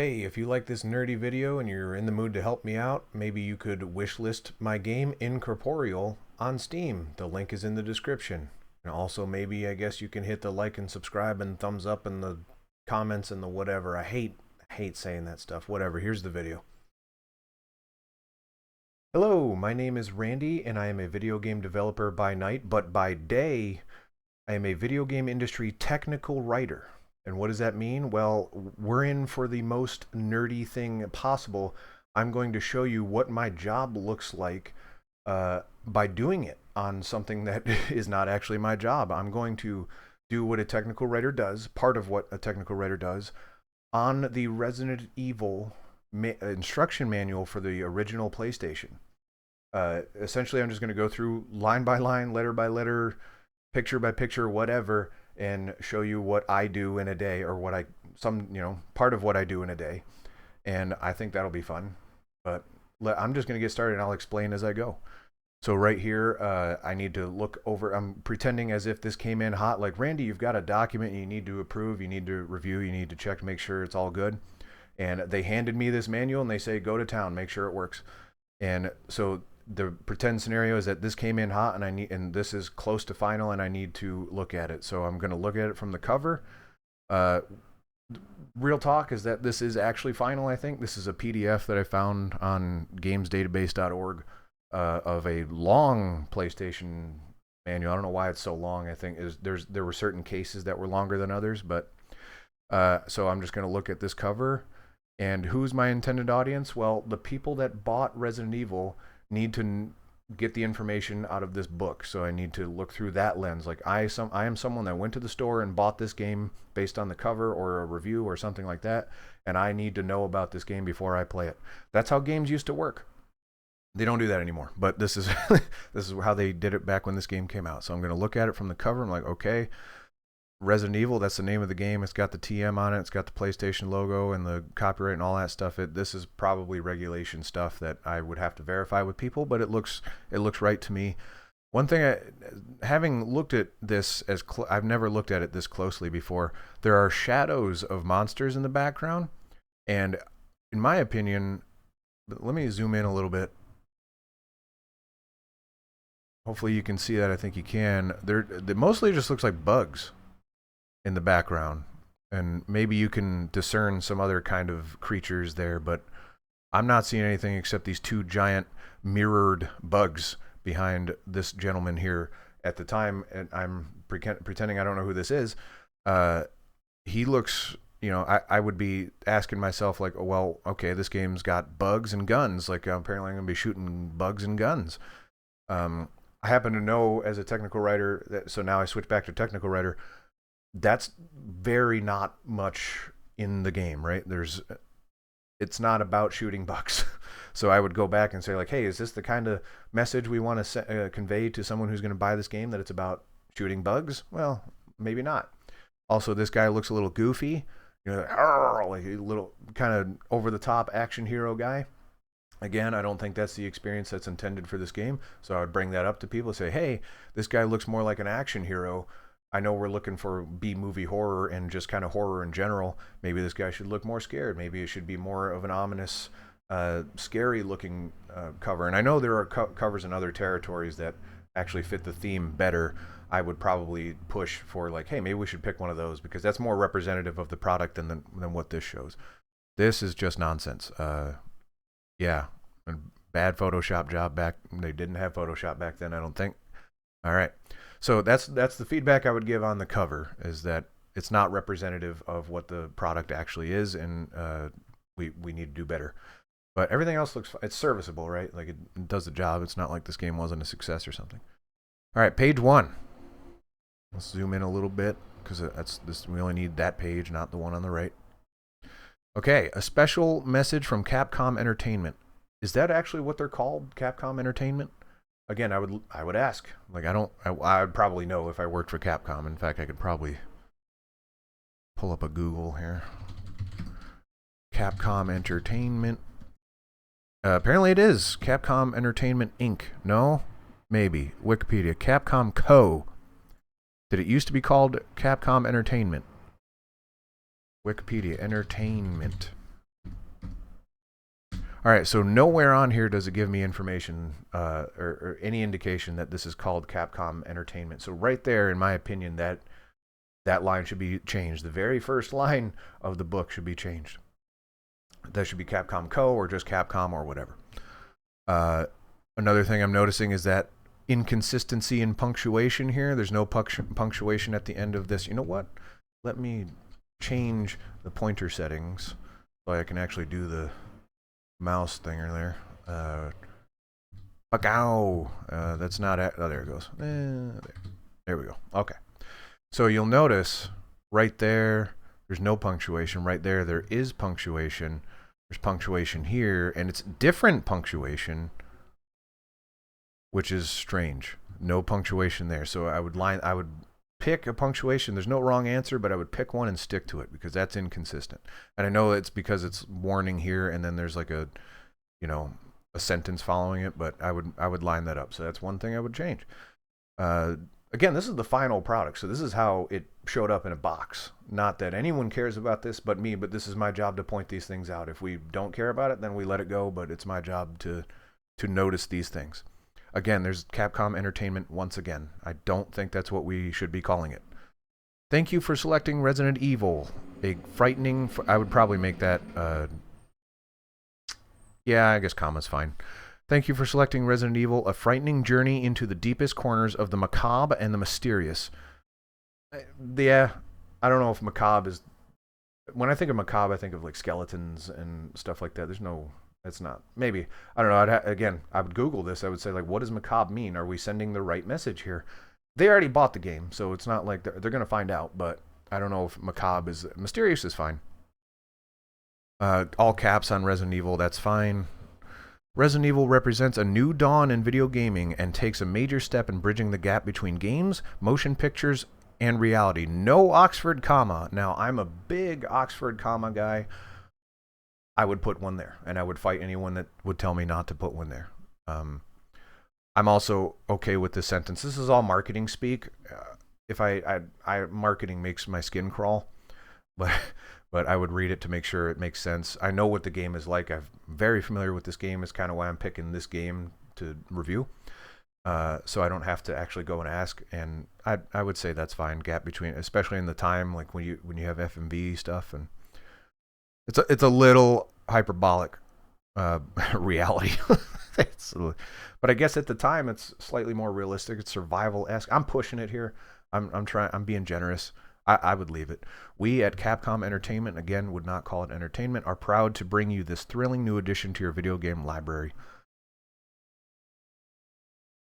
Hey, if you like this nerdy video and you're in the mood to help me out, maybe you could wishlist my game Incorporeal on Steam. The link is in the description. And also maybe I guess you can hit the like and subscribe and thumbs up and the comments and the whatever. I hate saying that stuff. Whatever. Here's the video. Hello, my name is Randy and I am a video game developer by night, but by day I am a video game industry technical writer. And what does that mean? Well, we're in for the most nerdy thing possible. I'm going to show you what my job looks like by doing it on something that is not actually my job. I'm going to do what a technical writer does, part of what a technical writer does, on the Resident Evil instruction manual for the original PlayStation. Essentially, I'm just going to go through line by line, letter by letter, picture by picture, whatever, and show you what I do in a day, or part of what I do in a day. And I think that'll be fun. But I'm just going to get started and I'll explain as I go. So right here, I need to look over. I'm pretending as if this came in hot. Like, Randy, you've got a document you need to approve, you need to review, you need to check to make sure it's all good. And they handed me this manual and they say, go to town, make sure it works. And so the pretend scenario is that this came in hot and this is close to final and I need to look at it. So I'm going to look at it from the cover. Real talk is that this is actually final. I think this is a PDF that I found on gamesdatabase.org of a long PlayStation manual. I don't know why it's so long. I think there were certain cases that were longer than others, but so I'm just going to look at this cover. And who's my intended audience? Well, the people that bought Resident Evil need to get the information out of this book. So I need to look through that lens. Like I am someone that went to the store and bought this game based on the cover or a review or something like that, and I need to know about this game before I play it. That's how games used to work. They don't do that anymore, but this is this is how they did it back when this game came out. So I'm going to look at it from the cover. I'm like, okay, Resident Evil, that's the name of the game. It's got the TM on it. It's got the PlayStation logo and the copyright and all that stuff. This is probably regulation stuff that I would have to verify with people, but it looks right to me. One thing, having looked at this I've never looked at it this closely before. There are shadows of monsters in the background, and in my opinion, let me zoom in a little bit. Hopefully you can see that. I think you can. They mostly just looks like bugs in the background, and maybe you can discern some other kind of creatures there, but I'm not seeing anything except these two giant mirrored bugs behind this gentleman here at the time. And I'm pretending I don't know who this is. He looks, I would be asking myself like, oh, well, okay, this game's got bugs and guns, like apparently I'm gonna be shooting bugs and guns. I happen to know as a technical writer so now I switch back to technical writer, that's very not much in the game, right? It's not about shooting bugs. So I would go back and say like, hey, is this the kind of message we want to convey to someone who's going to buy this game, that it's about shooting bugs? Well, maybe not. Also, this guy looks a little goofy, like a little kind of over the top action hero guy. Again, I don't think that's the experience that's intended for this game. So I would bring that up to people and say, hey, this guy looks more like an action hero. I know we're looking for B-movie horror and just kind of horror in general. Maybe this guy should look more scared. Maybe it should be more of an ominous, scary-looking cover. And I know there are covers in other territories that actually fit the theme better. I would probably push for like, hey, maybe we should pick one of those because that's more representative of the product than what this shows. This is just nonsense. Yeah, bad Photoshop job back. They didn't have Photoshop back then, I don't think. All right. So that's the feedback I would give on the cover, is that it's not representative of what the product actually is, and we need to do better. But everything else it's serviceable, right? Like it does the job. It's not like this game wasn't a success or something. All right, page 1. Let's zoom in a little bit because we only need that page, not the one on the right. Okay, a special message from Capcom Entertainment. Is that actually what they're called, Capcom Entertainment? Again, I would ask. Like I'd probably know if I worked for Capcom. In fact, I could probably pull up a Google here. Capcom Entertainment. Apparently it is Capcom Entertainment Inc. No? Maybe. Wikipedia. Capcom Co. Did it used to be called Capcom Entertainment? Wikipedia. Entertainment. All right, so nowhere on here does it give me information or any indication that this is called Capcom Entertainment. So right there, in my opinion, that line should be changed. The very first line of the book should be changed. That should be Capcom Co. or just Capcom or whatever. Another thing I'm noticing is that inconsistency in punctuation here. There's no punctuation at the end of this. You know what? Let me change the pointer settings so I can actually do the mouse thinger there. That's not it. Oh, there it goes. There we go. Okay. So you'll notice right there, there's no punctuation. Right there, there is punctuation. There's punctuation here, and it's different punctuation, which is strange. No punctuation there. So I would pick a punctuation. There's no wrong answer, but I would pick one and stick to it because that's inconsistent. And I know it's because it's warning here, and then there's like a sentence following it, but I would line that up. So that's one thing I would change. Again, this is the final product, so this is how it showed up in a box. Not that anyone cares about this but me, but this is my job to point these things out. If we don't care about it, then we let it go, but it's my job to notice these things. Again, there's Capcom Entertainment once again. I don't think that's what we should be calling it. Thank you for selecting Resident Evil. A frightening... I would probably make that... yeah, I guess comma's fine. Thank you for selecting Resident Evil, a frightening journey into the deepest corners of the macabre and the mysterious. Yeah, I don't know if macabre is... When I think of macabre, I think of like skeletons and stuff like that. It's not. Maybe. I don't know. I would Google this. I would say, like, what does macabre mean? Are we sending the right message here? They already bought the game, so it's not like they're going to find out, but I don't know if macabre is... Mysterious is fine. All caps on Resident Evil, that's fine. Resident Evil represents a new dawn in video gaming and takes a major step in bridging the gap between games, motion pictures, and reality. No Oxford comma. Now, I'm a big Oxford comma guy. I would put one there, and I would fight anyone that would tell me not to put one there. I'm also okay with this sentence. This is all marketing speak. If marketing makes my skin crawl, but I would read it to make sure it makes sense. I know what the game is like. I'm very familiar with this game. It's kind of why I'm picking this game to review. So I don't have to actually go and ask. And I would say that's fine. Gap between, especially in the time like when you have FMV stuff, and it's a little hyperbolic reality. But I guess at the time it's slightly more realistic. It's survival-esque. I'm pushing it here. I'm being generous. I would leave it. We at Capcom Entertainment, again, would not call it entertainment, are proud to bring you this thrilling new addition to your video game library.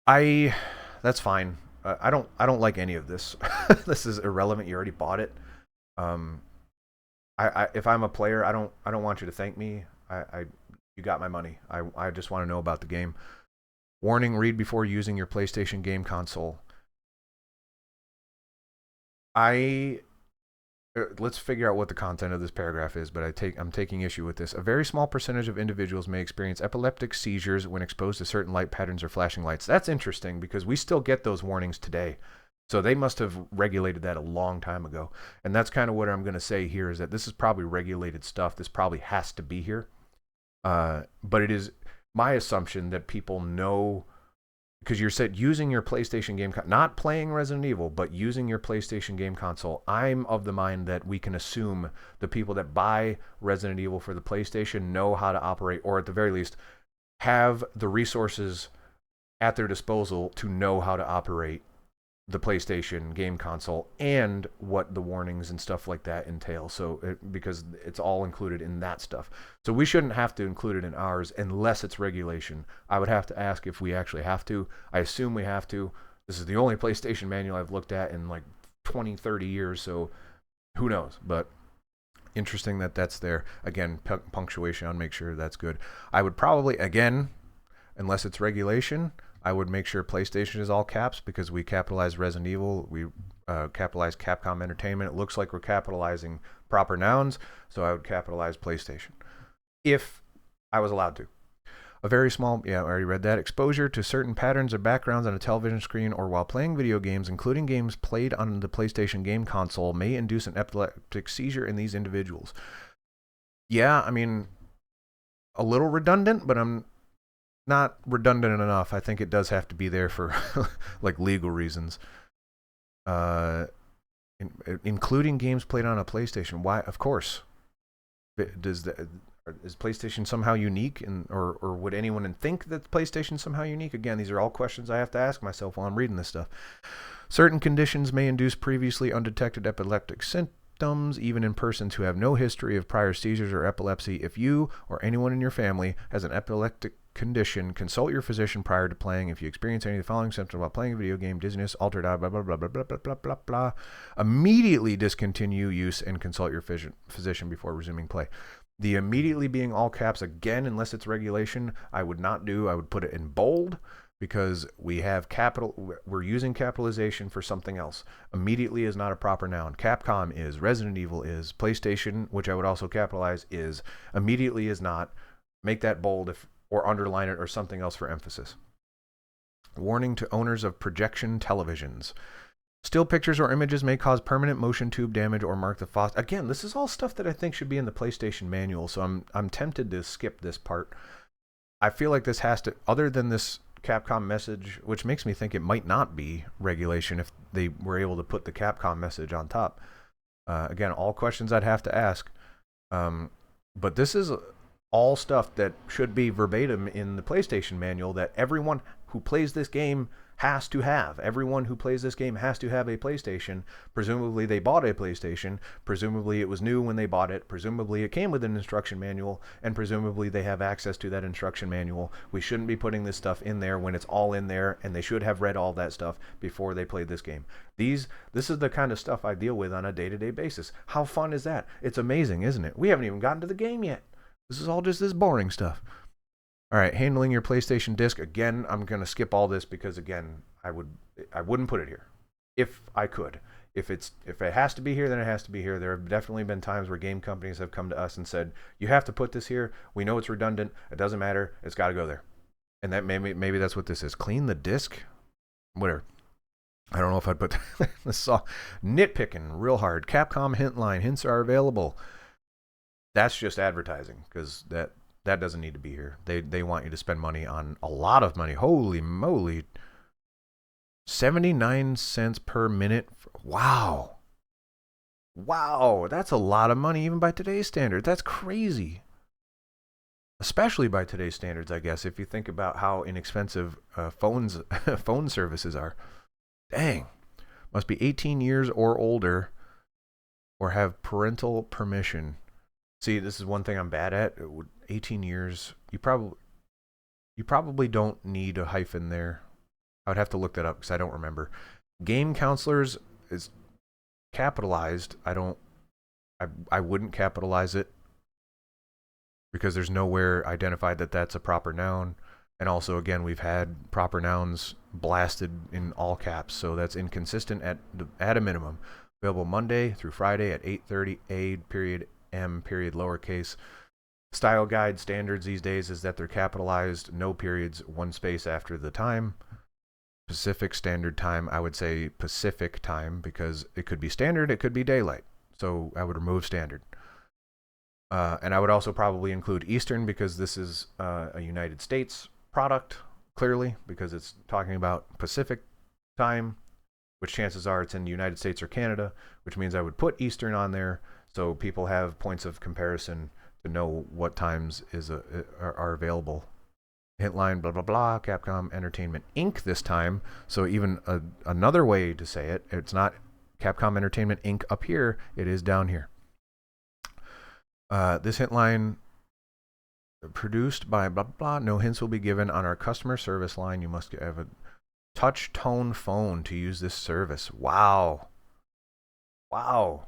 That's fine. I don't like any of this. This is irrelevant. You already bought it. If I'm a player, I don't want you to thank me. You got my money. I just want to know about the game. Warning: read before using your PlayStation game console. Let's figure out what the content of this paragraph is, but I'm taking issue with this. A very small percentage of individuals may experience epileptic seizures when exposed to certain light patterns or flashing lights. That's interesting because we still get those warnings today. So they must have regulated that a long time ago. And that's kind of what I'm going to say here, is that this is probably regulated stuff. This probably has to be here. But it is my assumption that people know, because you said using your PlayStation game, not playing Resident Evil, but using your PlayStation game console. I'm of the mind that we can assume the people that buy Resident Evil for the PlayStation know how to operate, or at the very least, have the resources at their disposal to know how to operate the PlayStation game console and what the warnings and stuff like that entail. So because it's all included in that stuff. So we shouldn't have to include it in ours unless it's regulation. I would have to ask if we actually have to. I assume we have to. This is the only PlayStation manual I've looked at in like 20, 30 years. So who knows? But interesting that that's there. Again, punctuation on, make sure that's good. I would probably, again, unless it's regulation, I would make sure PlayStation is all caps because we capitalize Resident Evil. We capitalize Capcom Entertainment. It looks like we're capitalizing proper nouns, so I would capitalize PlayStation if I was allowed to. A very small, I already read that. Exposure to certain patterns or backgrounds on a television screen or while playing video games, including games played on the PlayStation game console, may induce an epileptic seizure in these individuals. Yeah, I mean, a little redundant, but I'm not redundant enough. I think it does have to be there for like legal reasons. Including games played on a PlayStation. Why? Of course. Is PlayStation somehow unique, or would anyone think that PlayStation is somehow unique? Again, these are all questions I have to ask myself while I'm reading this stuff. Certain conditions may induce previously undetected epileptic symptoms, even in persons who have no history of prior seizures or epilepsy. If you or anyone in your family has an epileptic condition, consult your physician prior to playing. If you experience any of the following symptoms while playing a video game: dizziness, altered eye, blah, blah, blah, blah, blah, blah, blah, blah, blah, immediately discontinue use and consult your physician before resuming play. The immediately being all caps, again, unless it's regulation, I would not do. I would put it in bold because we're using capitalization for something else. Immediately is not a proper noun. Capcom is, Resident Evil is, PlayStation, which I would also capitalize, is. Immediately is not. Make that bold or underline it or something else for emphasis. Warning to owners of projection televisions. Still pictures or images may cause permanent motion tube damage or mark the faucet. Again, this is all stuff that I think should be in the PlayStation manual, so I'm tempted to skip this part. I feel like this has to, other than this Capcom message, which makes me think it might not be regulation if they were able to put the Capcom message on top. Again, all questions I'd have to ask. But this is all stuff that should be verbatim in the PlayStation manual that everyone who plays this game has to have. Everyone who plays this game has to have a PlayStation. Presumably they bought a PlayStation. Presumably it was new when they bought it. Presumably it came with an instruction manual, and presumably they have access to that instruction manual. We shouldn't be putting this stuff in there when it's all in there, and they should have read all that stuff before they played this game. This is the kind of stuff I deal with on a day-to-day basis. How fun is that? It's amazing, isn't it? We haven't even gotten to the game yet. This is all just this boring stuff. All right, handling your PlayStation disc. Again, I'm going to skip all this because, again, I wouldn't put it here if I could. If it has to be here, then it has to be here. There have definitely been times where game companies have come to us and said, you have to put this here. We know it's redundant. It doesn't matter. It's got to go there. And that maybe that's what this is. Clean the disc? Whatever. I don't know if I'd put this all nitpicking real hard. Capcom hint line. Hints are available. That's just advertising because that doesn't need to be here. They want you to spend money on a lot of money. Holy moly. 79 cents per minute. Wow. Wow. That's a lot of money even by today's standards. That's crazy. Especially by today's standards, I guess, if you think about how inexpensive phone services are. Dang. Must be 18 years or older or have parental permission. See, this is one thing I'm bad at. 18 years. You probably don't need a hyphen there. I would have to look that up because I don't remember. Game counselors is capitalized. I wouldn't capitalize it because there's nowhere identified that that's a proper noun. And also, again, we've had proper nouns blasted in all caps, so that's inconsistent at a minimum. Available Monday through Friday at 8:30 A.M. lowercase. Style guide standards these days is that they're capitalized, no periods, one space after the time. Pacific Standard Time, I would say Pacific Time because it could be standard, it could be daylight. So I would remove standard. And I would also probably include Eastern because this is a United States product, clearly, because it's talking about Pacific Time, which chances are it's in the United States or Canada, which means I would put Eastern on there so people have points of comparison to know what times are available. Hint line, blah, blah, blah, Capcom Entertainment Inc. this time. So even another way to say it, it's not Capcom Entertainment Inc. up here, it is down here. This hint line produced by blah, blah, blah. No hints will be given on our customer service line. You must have a touch tone phone to use this service. Wow. Wow.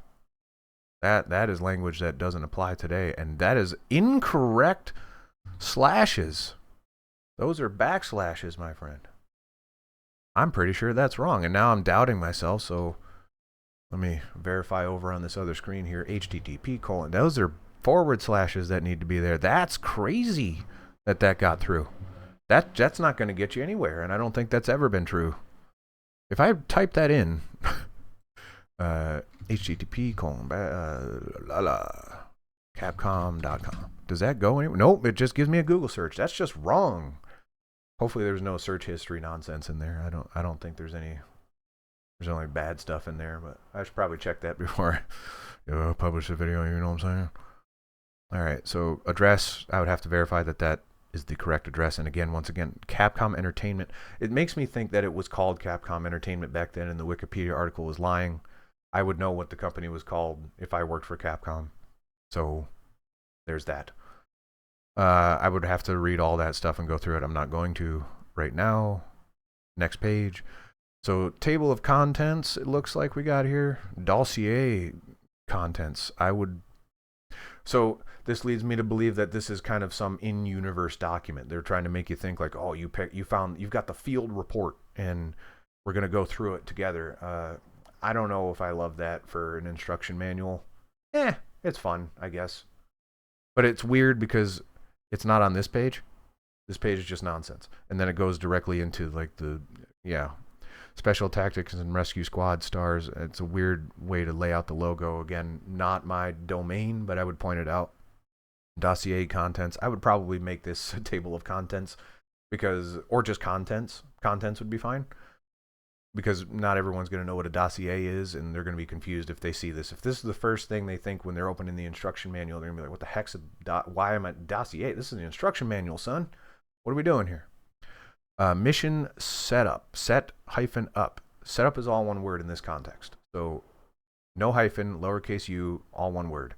That is language that doesn't apply today. And that is incorrect slashes. Those are backslashes, my friend. I'm pretty sure that's wrong. And now I'm doubting myself, so let me verify over on this other screen here. HTTP:/. Those are forward slashes that need to be there. That's crazy that got through. That's not going to get you anywhere, and I don't think that's ever been true. If I type that in, HTTP:// Capcom.com. Does that go anywhere? Nope, it just gives me a Google search. That's just wrong. Hopefully there's no search history nonsense in there. I don't think there's only bad stuff in there, but I should probably check that before I publish the video, you know what I'm saying? Alright, so address, I would have to verify that is the correct address. And again, once again, Capcom Entertainment. It makes me think that it was called Capcom Entertainment back then and the Wikipedia article was lying. I would know what the company was called if I worked for Capcom. So there's that. I would have to read all that stuff and go through it. I'm not going to right now. Next page. So table of contents, it looks like we got here. Dossier contents. So this leads me to believe that this is kind of some in-universe document. They're trying to make you think like, oh, you've got the field report and we're going to go through it together. I don't know if I love that for an instruction manual. It's fun, I guess. But it's weird because it's not on this page. This page is just nonsense. And then it goes directly into like Special Tactics and Rescue Squad stars. It's a weird way to lay out the logo. Again, not my domain, but I would point it out. Dossier contents. I would probably make this a table of contents or just contents. Contents would be fine. Because not everyone's going to know what a dossier is, and they're going to be confused if they see this. If this is the first thing they think when they're opening the instruction manual, they're going to be like, what the heck's why am I dossier? This is the instruction manual, son. What are we doing here? Mission setup. Set-up. Setup is all one word in this context. So no hyphen, lowercase u, all one word.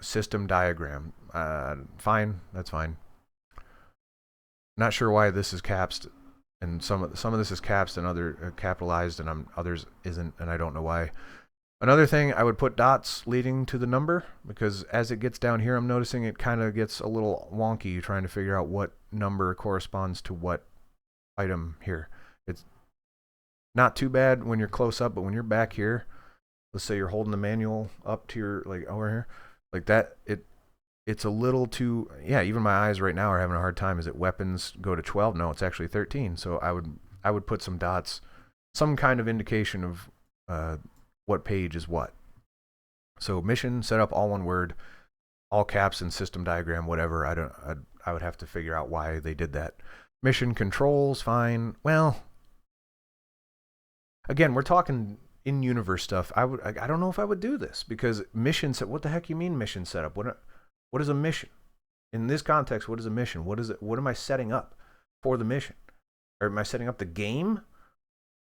System diagram. Fine. That's fine. Not sure why this is capsed. And some of this is caps and other capitalized, and others isn't, and I don't know why. Another thing, I would put dots leading to the number, because as it gets down here, I'm noticing it kind of gets a little wonky trying to figure out what number corresponds to what item here. It's not too bad when you're close up, but when you're back here, let's say you're holding the manual up to your, like, over here, like that, it's a little too, even my eyes right now are having a hard time. Is it weapons go to 12? No, it's actually 13. So I would put some dots, some kind of indication of what page is what. So mission, setup, all one word, all caps and system diagram, whatever. I would have to figure out why they did that. Mission controls, fine. Well, again, we're talking in-universe stuff. I don't know if I would do this because mission set. What the heck you mean mission setup? What is a mission? In this context, what is a mission? What is it? What am I setting up for the mission? Or am I setting up the game?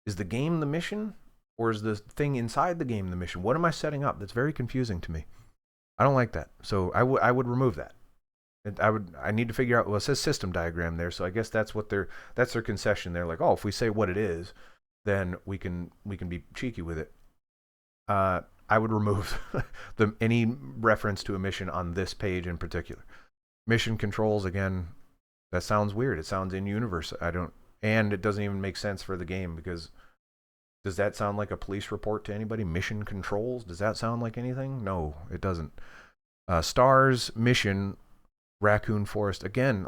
Is the game the mission? Or is the thing inside the game the mission? What am I setting up? That's very confusing to me. I don't like that. So I would remove that. I need to figure out, well, it says system diagram there, so I guess that's their concession. They're like, oh, if we say what it is, then we can be cheeky with it. I would remove any reference to a mission on this page in particular. Mission controls, again, that sounds weird. It sounds in-universe. And it doesn't even make sense for the game because does that sound like a police report to anybody? Mission controls? Does that sound like anything? No, it doesn't. Stars, mission, Raccoon Forest. Again,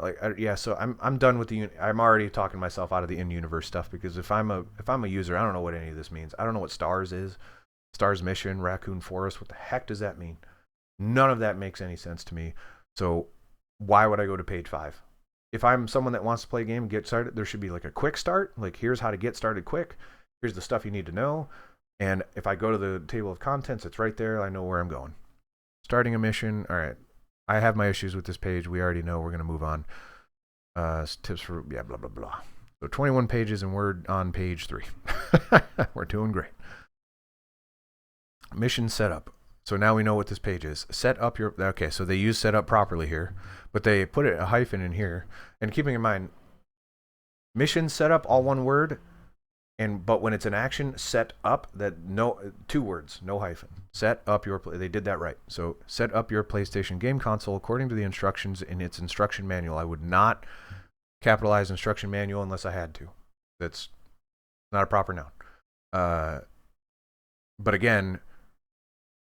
so I'm done with I'm already talking myself out of the in-universe stuff because if I'm a user, I don't know what any of this means. I don't know what stars is. Stars mission, Raccoon Forest, what the heck does that mean? None of that makes any sense to me. So why would I go to page 5? If I'm someone that wants to play a game and get started, there should be like a quick start. Like, here's how to get started quick. Here's the stuff you need to know. And if I go to the table of contents, it's right there. I know where I'm going. Starting a mission. All right. I have my issues with this page. We already know. We're going to move on. Tips for, blah, blah, blah. So 21 pages and we're on page 3. We're doing great. Mission setup. So now we know what this page is. Set up your... Okay, so they use setup properly here, but they put a hyphen in here. And keeping in mind, mission setup, all one word, but when it's an action, set up, two words, no hyphen. Set up your... They did that right. So set up your PlayStation game console according to the instructions in its instruction manual. I would not capitalize instruction manual unless I had to. That's not a proper noun. But again...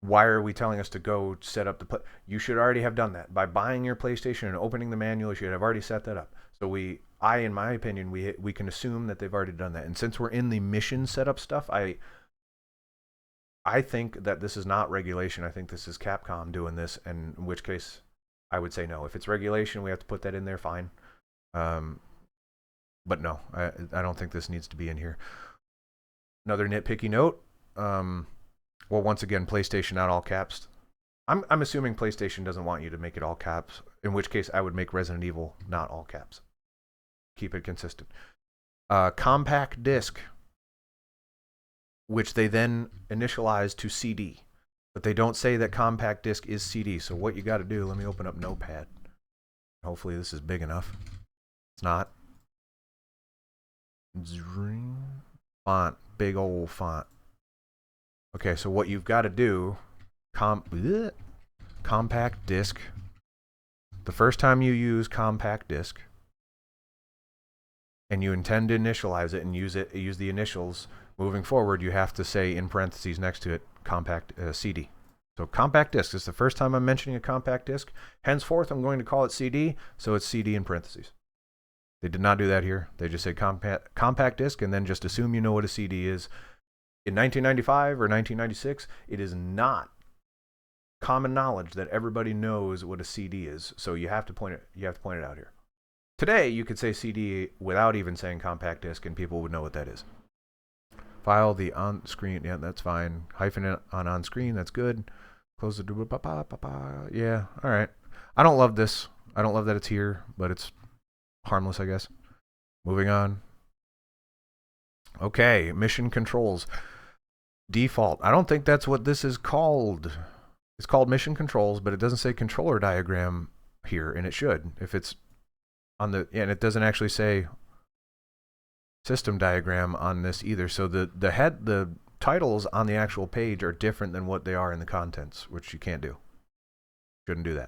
Why are we telling us to go set up the... You should already have done that. By buying your PlayStation and opening the manual, you should have already set that up. So in my opinion, we can assume that they've already done that. And since we're in the mission setup stuff, I think that this is not regulation. I think this is Capcom doing this, and in which case I would say no. If it's regulation, we have to put that in there, fine. But no, I don't think this needs to be in here. Another nitpicky note. Well, once again, PlayStation, not all caps. I'm assuming PlayStation doesn't want you to make it all caps, in which case I would make Resident Evil not all caps. Keep it consistent. Compact disc, which they then initialize to CD. But they don't say that compact disc is CD. So what you got to do, let me open up Notepad. Hopefully this is big enough. It's not. Font, big old font. Okay, so what you've got to do, compact disc. The first time you use compact disc, and you intend to initialize it and use the initials, moving forward, you have to say in parentheses next to it, compact CD. So compact disc is the first time I'm mentioning a compact disc. Henceforth, I'm going to call it CD, so it's CD in parentheses. They did not do that here. They just say compact disc, and then just assume you know what a CD is. In 1995 or 1996, it is not common knowledge that everybody knows what a CD is. So you have to point it out here. Today, you could say CD without even saying compact disc, and people would know what that is. File the on-screen. Yeah, that's fine. Hyphen on screen. That's good. Close the door. Yeah, all right. I don't love this. I don't love that it's here, but it's harmless, I guess. Moving on. Okay, mission controls. Default. I don't think that's what this is called. It's called mission controls, but it doesn't say controller diagram here, and it should. If it's on the, and it doesn't actually say system diagram on this either. So the titles on the actual page are different than what they are in the contents, which you can't do. Shouldn't do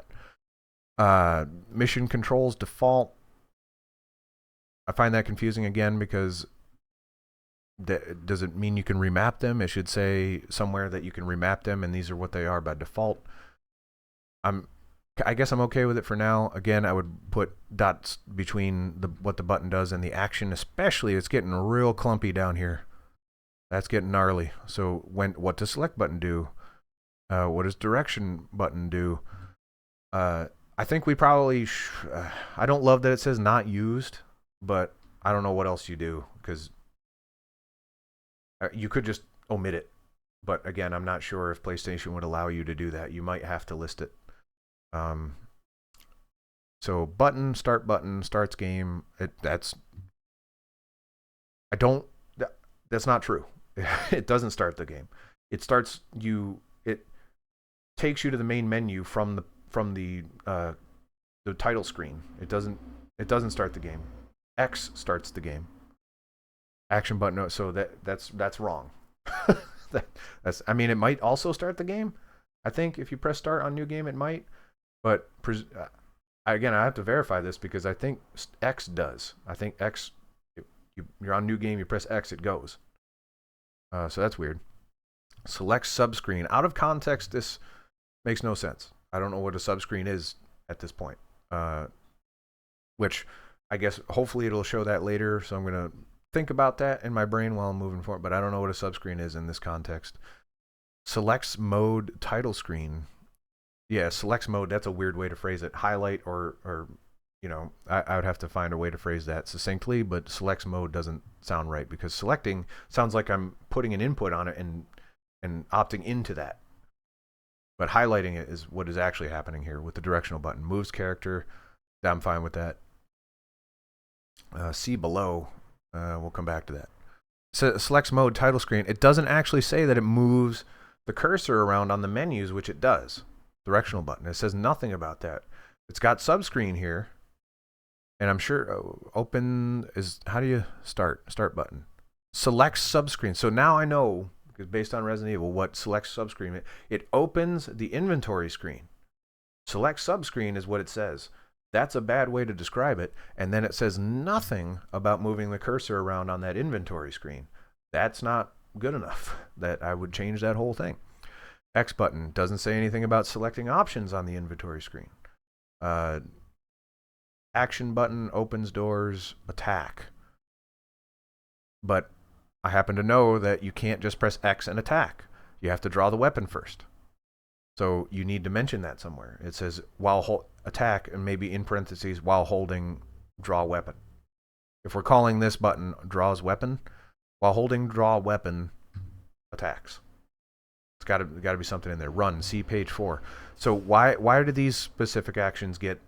that. Mission controls default. I find that confusing again because that doesn't mean you can remap them. It should say somewhere that you can remap them, and these are what they are by default. I guess I'm okay with it for now. Again, I would put dots between what the button does and the action, especially. It's getting real clumpy down here. That's getting gnarly. So what does select button do? What does direction button do? I think we probably, I don't love that it says not used, but I don't know what else you do, because you could just omit it. But again, I'm not sure if PlayStation would allow you to do that. You might have to list it. So button, starts game. That's not true. It doesn't start the game. It takes you to the main menu from the title screen. It doesn't start the game. X starts the game. Action button. So that's wrong. I mean, it might also start the game. I think if you press start on new game, it might. But again, I have to verify this because I think X does. I think X, you're on new game, you press X, it goes. So that's weird. Select subscreen. Out of context, this makes no sense. I don't know what a subscreen is at this point. Which I guess hopefully it'll show that later. So I'm going to think about that in my brain while I'm moving forward. But I don't know what a subscreen is in this context. Selects mode title screen. Yeah, selects mode, that's a weird way to phrase it. Highlight or I would have to find a way to phrase that succinctly, but selects mode doesn't sound right because selecting sounds like I'm putting an input on it and opting into that. But highlighting it is what is actually happening here with the directional button. Moves character, I'm fine with that. See below, we'll come back to that. So selects mode title screen, it doesn't actually say that it moves the cursor around on the menus, which it does. Directional button. It says nothing about that. It's got subscreen here, and I'm sure open is, how do you start button? Select subscreen. So now I know, because based on Resident Evil, what select subscreen, it opens the inventory screen. Select subscreen is what it says. That's a bad way to describe it, and then it says nothing about moving the cursor around on that inventory screen. That's not good enough. That I would change that whole thing. X button doesn't say anything about selecting options on the inventory screen. Action button opens doors, attack. But I happen to know that you can't just press X and attack. You have to draw the weapon first. So you need to mention that somewhere. It says while attack, and maybe in parentheses, while holding draw weapon. If we're calling this button draws weapon, while holding draw weapon attacks. It's got to be something in there. Run, see page 4. So why do these specific actions get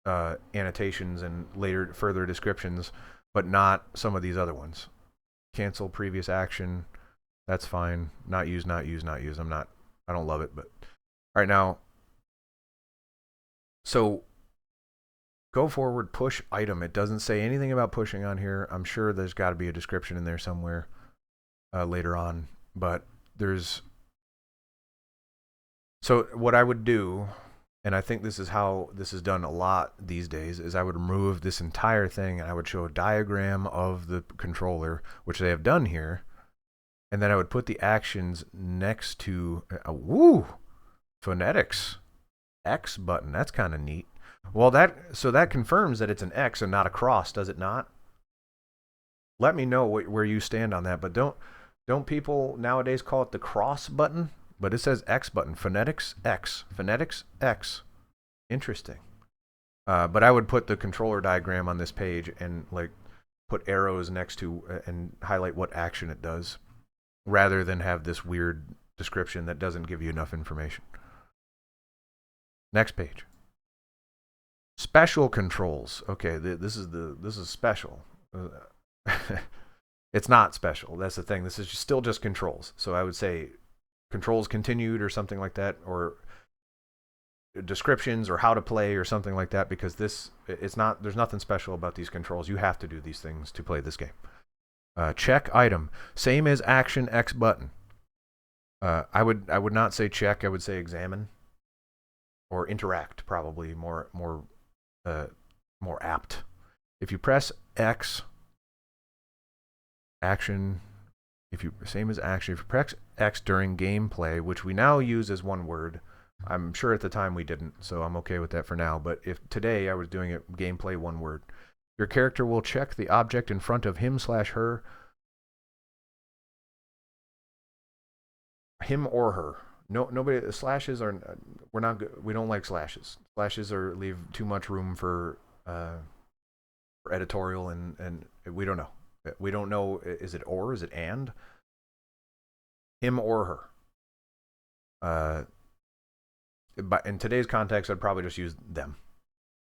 annotations and later further descriptions, but not some of these other ones? Cancel previous action. That's fine. Not use, not use, not use. I don't love it, but all right now. So go forward, push item. It doesn't say anything about pushing on here. I'm sure there's got to be a description in there somewhere later on, but there's. So what I would do, and I think this is how this is done a lot these days, is I would remove this entire thing and I would show a diagram of the controller, which they have done here, and then I would put the actions next to phonetics X button. That's kind of neat. Well, that confirms that it's an X and not a cross, does it not? Let me know where you stand on that, but don't people nowadays call it the cross button? But it says X button, phonetics X, phonetics X. Interesting. But I would put the controller diagram on this page and like put arrows next to and highlight what action it does, rather than have this weird description that doesn't give you enough information. Next page. Special controls. Okay, this is special. It's not special. That's the thing. This is still just controls. So I would say controls continued or something like that, or descriptions or how to play or something like that, because there's nothing special about these controls. You have to do these things to play this game. Check item, same as action X button. I would not say check. I would say examine or interact, probably more apt. If you press X, action. Same as action. If you press X during gameplay, which we now use as one word, I'm sure at the time we didn't, so I'm okay with that for now. But if today I was doing it gameplay one word, your character will check the object in front of him/her, him or her. Nobody. Slashes are. We're not good. We don't like slashes. Slashes leave too much room for editorial, and we don't know. We don't know, is it or, is it and? Him or her. But in today's context, I'd probably just use them.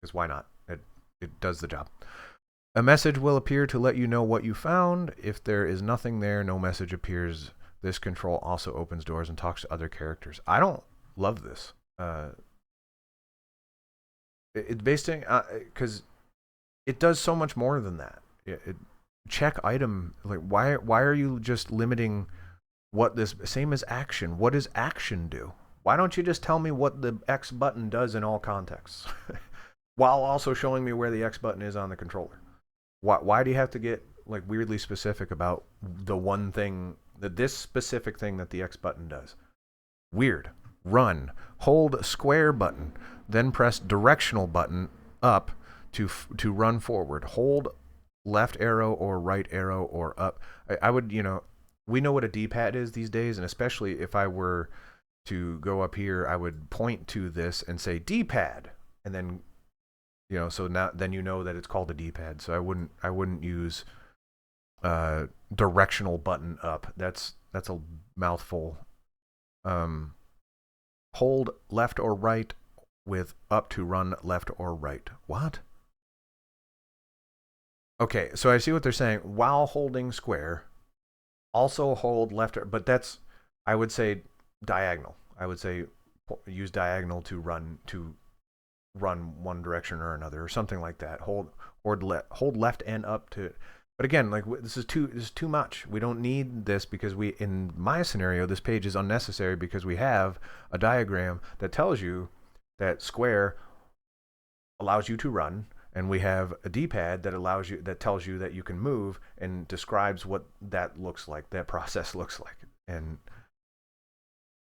Because why not? It does the job. A message will appear to let you know what you found. If there is nothing there, no message appears. This control also opens doors and talks to other characters. I don't love this. It's basing, because it does so much more than that. Check item, like why are you just limiting what this, same as action? What does action do? Why don't you just tell me what the X button does in all contexts while also showing me where the X button is on the controller? Why do you have to get like weirdly specific about the one thing, this specific thing that the X button does? Weird. Run, hold square button, then press directional button up to run forward. Hold left arrow or right arrow or up. I would, we know what a D-pad is these days, and especially if I were to go up here, I would point to this and say D-pad, and then, so now then you know that it's called a D-pad. So I wouldn't use directional button up. That's a mouthful. Hold left or right with up to run left or right. What? Okay, so I see what they're saying. While holding square, also hold left, but I would say diagonal. I would say use diagonal to run one direction or another, or something like that. Hold left and up to. But again, like this is too much. We don't need this, because in my scenario, this page is unnecessary because we have a diagram that tells you that square allows you to run. And we have a D-pad that tells you that you can move and describes what that looks like, that process looks like. And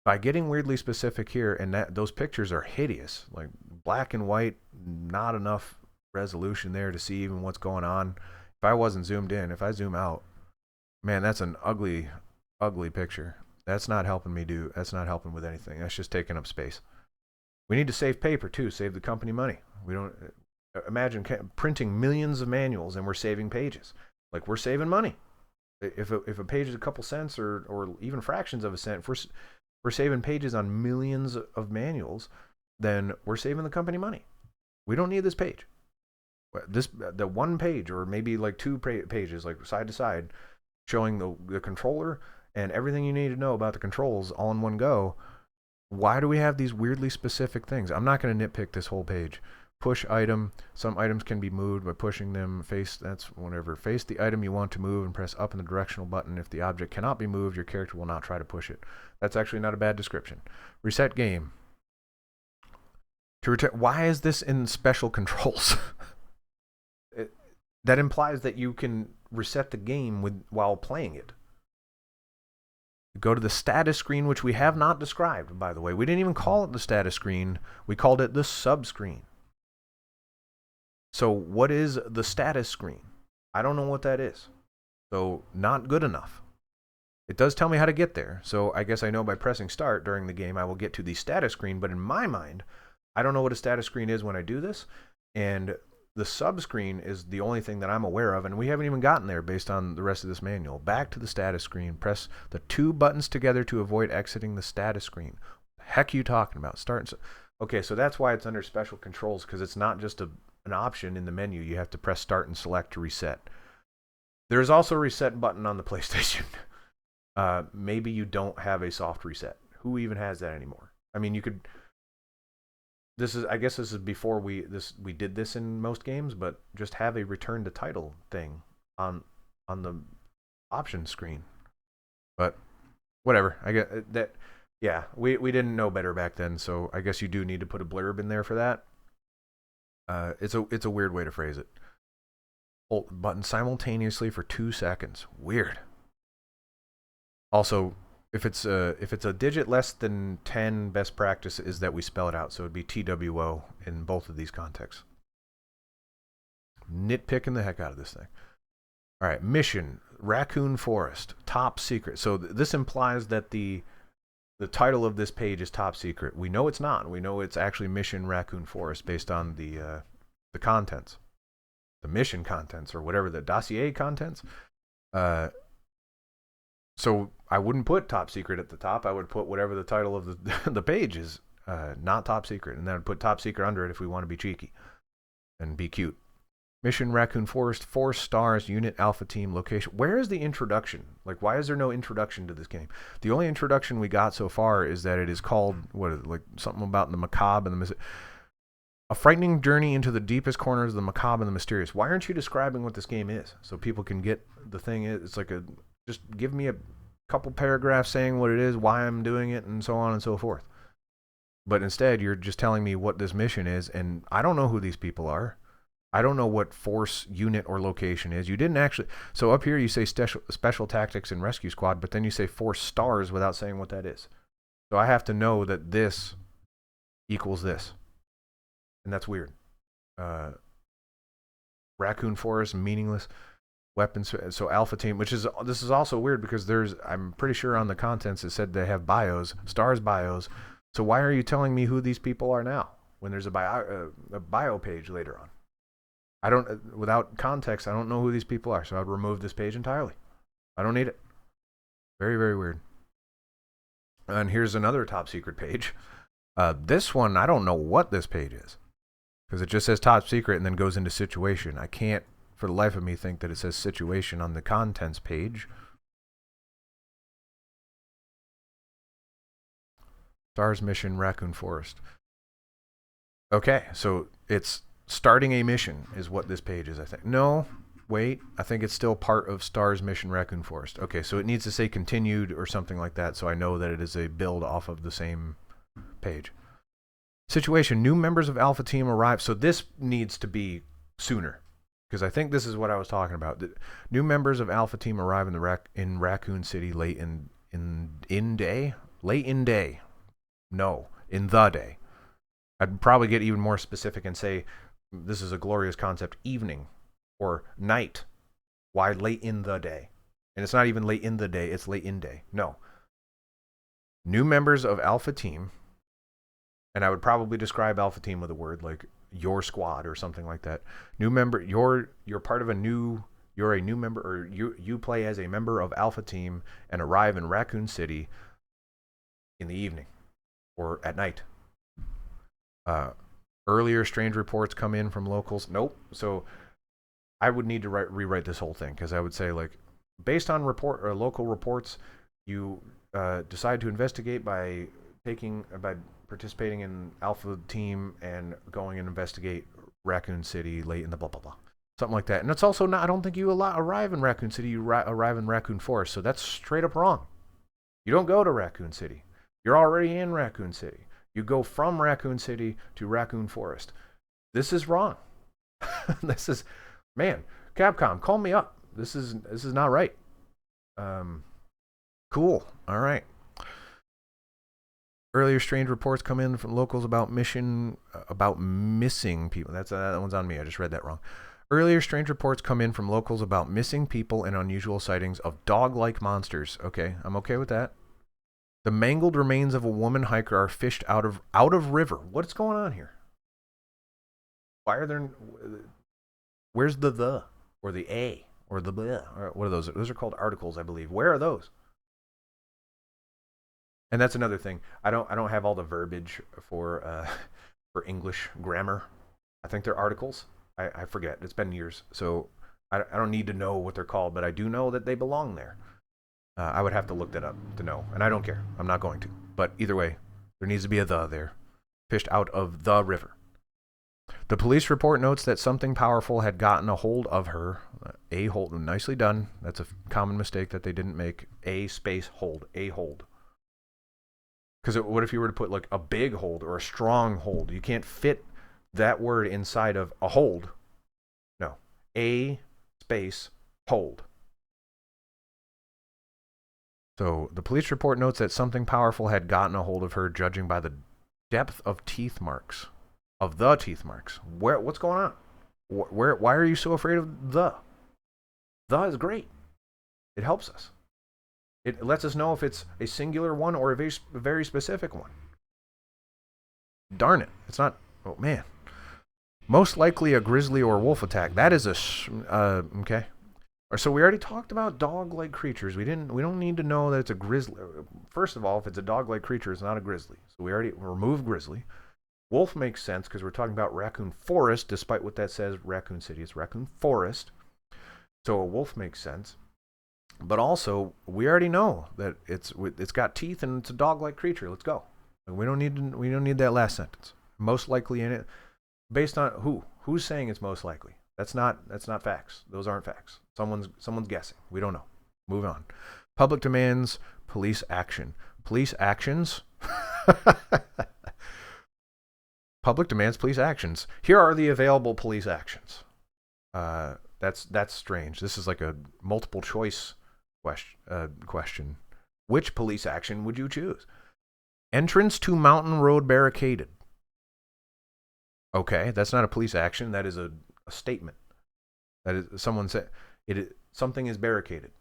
by getting weirdly specific here, and those pictures are hideous, like black and white, not enough resolution there to see even what's going on. If I wasn't zoomed in, if I zoom out, man, that's an ugly, ugly picture. That's not helping that's not helping with anything. That's just taking up space. We need to save paper too, save the company money. We don't imagine printing millions of manuals and we're saving pages. Like, we're saving money. If a page is a couple cents or even fractions of a cent, if we're saving pages on millions of manuals, then we're saving the company money. We don't need this page. The one page, or maybe like two pages, like side to side, showing the controller and everything you need to know about the controls all in one go. Why do we have these weirdly specific things? I'm not going to nitpick this whole page. Push item. Some items can be moved by pushing them. Face the item you want to move and press up in the directional button. If the object cannot be moved, your character will not try to push it. That's actually not a bad description. Reset game. Why is this in special controls? That implies that you can reset the game while playing it. Go to the status screen, which we have not described, by the way. We didn't even call it the status screen. We called it the sub-screen. So what is the status screen? I don't know what that is. So not good enough. It does tell me how to get there. So I guess I know by pressing start during the game I will get to the status screen. But in my mind, I don't know what a status screen is when I do this. And the sub-screen is the only thing that I'm aware of, and we haven't even gotten there based on the rest of this manual. Back to the status screen. Press the two buttons together to avoid exiting the status screen. What the heck are you talking about? Okay, so that's why it's under special controls, because it's not just an option in the menu. You have to press start and select to reset. There's also a reset button on the PlayStation. Maybe you don't have a soft reset. Who even has that anymore? I mean, you could... I guess this is before we did this in most games, but just have a return to title thing on the option screen. But whatever. I get that. Yeah, we didn't know better back then, so I guess you do need to put a blurb in there for that. It's a weird way to phrase it. Hold the button simultaneously for 2 seconds. Weird. Also, if it's a digit less than 10, best practice is that we spell it out. So it'd be TWO in both of these contexts. Nitpicking the heck out of this thing. All right, mission, Raccoon Forest, top secret. So this implies that the title of this page is top secret. We know it's not. We know it's actually mission Raccoon Forest based on the contents. The mission contents, or whatever, the dossier contents. So I wouldn't put top secret at the top. I would put whatever the title of the page is, not top secret. And then I'd put top secret under it if we want to be cheeky and be cute. Mission Raccoon Forest, 4 stars, unit alpha team, location. Where is the introduction? Like, why is there no introduction to this game? The only introduction we got so far is that it is called, something about the macabre and a frightening journey into the deepest corners of the macabre and the mysterious. Why aren't you describing what this game is so people can get the thing? It's like just give me a couple paragraphs saying what it is, why I'm doing it, and so on and so forth. But instead, you're just telling me what this mission is, and I don't know who these people are. I don't know what force, unit, or location is. You didn't actually... So up here you say Special Tactics and Rescue Squad, but then you say 4 stars without saying what that is. So I have to know that this equals this. And that's weird. Raccoon Forest, meaningless. Weapons, so alpha team, this is also weird because I'm pretty sure on the contents it said they have bios, stars bios. So why are you telling me who these people are now when there's a bio page later on? Without context, I don't know who these people are, so I'd remove this page entirely. I don't need it. Very, very weird. And here's another top secret page. This one, I don't know what this page is because it just says top secret and then goes into situation. I can't for the life of me think that it says situation on the contents page. Stars mission Raccoon Forest. Okay, so it's starting a mission is what this page is, I think. No, wait, I think it's still part of Stars mission Raccoon Forest. Okay, so it needs to say continued or something like that, so I know that it is a build off of the same page. Situation, new members of Alpha Team arrive. So this needs to be sooner. Because I think this is what I was talking about. The new members of Alpha Team arrive in Raccoon City late in day. No, in the day. I'd probably get even more specific and say this is a glorious concept. Evening or night. Why late in the day? And it's not even late in the day. It's late in day. No. New members of Alpha Team, and I would probably describe Alpha Team with a word like your squad or something like that. New member, you're part of a new, you're a new member, or you play as a member of Alpha Team and arrive in Raccoon City in the evening or at night. Earlier strange reports come in from locals. Nope. So I would need to rewrite this whole thing, because I would say, like, based on local reports, you decide to investigate by participating in Alpha Team and going and investigate Raccoon City late in the blah blah blah, something like that. And it's also not. I don't think you arrive in Raccoon City. You arrive in Raccoon Forest. So that's straight up wrong. You don't go to Raccoon City. You're already in Raccoon City. You go from Raccoon City to Raccoon Forest. This is wrong. This is, man, Capcom, call me up. This is not right. Cool. All right. Earlier strange reports come in from locals about missing people. That one's on me. I just read that wrong. Earlier strange reports come in from locals about missing people and unusual sightings of dog-like monsters. Okay, I'm okay with that. The mangled remains of a woman hiker are fished out of river. What's going on here? Why are there? Where's the or the a or the bleh? Or what are those? Those are called articles, I believe. Where are those? And that's another thing. I don't have all the verbiage for English grammar. I think they're articles. I forget. It's been years, so I don't need to know what they're called, but I do know that they belong there. I would have to look that up to know, and I don't care. I'm not going to. But either way, there needs to be a the there. Fished out of the river. The police report notes that something powerful had gotten a hold of her. A hold. Nicely done. That's a common mistake that they didn't make. A space hold. A hold. Because what if you were to put like a big hold or a strong hold? You can't fit that word inside of a hold. No. A space hold. So the police report notes that something powerful had gotten a hold of her, judging by the depth of teeth marks. Of the teeth marks. What's going on? Why are you so afraid of the? The is great. It helps us. It lets us know if it's a singular one or a very specific one. Darn it. It's not. Oh, man. Most likely a grizzly or wolf attack. That is okay. So we already talked about dog-like creatures. We don't need to know that it's a grizzly. First of all, if it's a dog-like creature, it's not a grizzly. So we already removed grizzly. Wolf makes sense because we're talking about Raccoon Forest, despite what that says, Raccoon City. It's Raccoon Forest. So a wolf makes sense. But also, we already know that it's got teeth and it's a dog-like creature. Let's go. We don't need that last sentence. Most likely in it, based on who's saying it's most likely. That's not facts. Those aren't facts. Someone's guessing. We don't know. Move on. Public demands police action. Police actions. Public demands police actions. Here are the available police actions. That's strange. This is like a multiple choice question. Which police action would you choose? Entrance to mountain road barricaded. Okay, that's not a police action. That is a statement. That is someone said something is barricaded.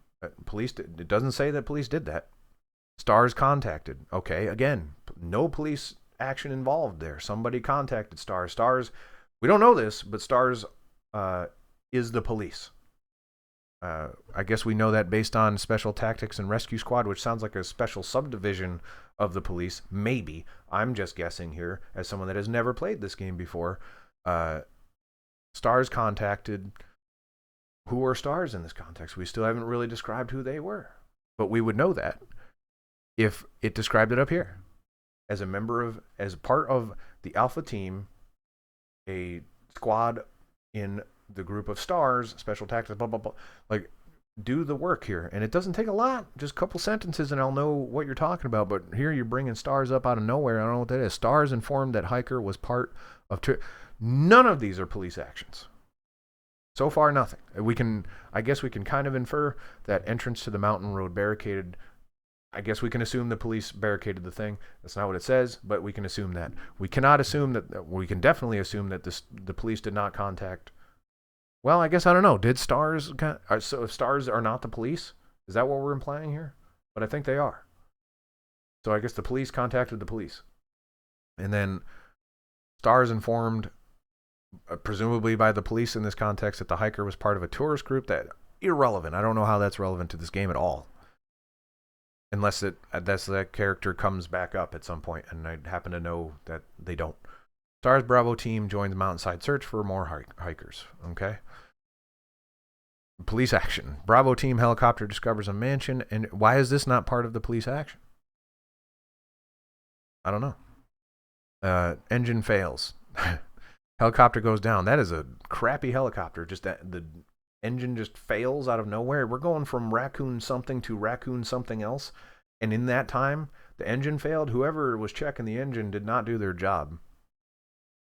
Police. It doesn't say that police did that. Stars contacted. Okay, again, no police action involved there. Somebody contacted Stars. Stars. We don't know this, but Stars is the police. I guess we know that based on Special Tactics and Rescue Squad, which sounds like a special subdivision of the police. Maybe. I'm just guessing here as someone that has never played this game before. Stars contacted. Who are Stars in this context? We still haven't really described who they were. But we would know that if it described it up here. As part of the Alpha Team, a squad in the group of Stars, Special Tactics, blah, blah, blah. Like, do the work here. And it doesn't take a lot. Just a couple sentences and I'll know what you're talking about. But here you're bringing Stars up out of nowhere. I don't know what that is. Stars informed that hiker was part of... None of these are police actions. So far, nothing. I guess we can kind of infer that entrance to the mountain road barricaded. I guess we can assume the police barricaded the thing. That's not what it says, but we can assume that. We cannot assume that. We can definitely assume that the police did not contact. Well, I guess I don't know. Did Stars? So if Stars are not the police, is that what we're implying here? But I think they are. So I guess the police contacted the police. And then Stars informed, presumably by the police in this context, that the hiker was part of a tourist group. That irrelevant. I don't know how that's relevant to this game at all. Unless that character comes back up at some point, and I happen to know that they don't. Stars Bravo team joins mountainside search for more hikers. Okay. Police action. Bravo team helicopter discovers a mansion, and why is this not part of the police action? I don't know. Engine fails. Helicopter goes down. That is a crappy helicopter. Just that the engine just fails out of nowhere. We're going from raccoon something to raccoon something else, and in that time, the engine failed. Whoever was checking the engine did not do their job.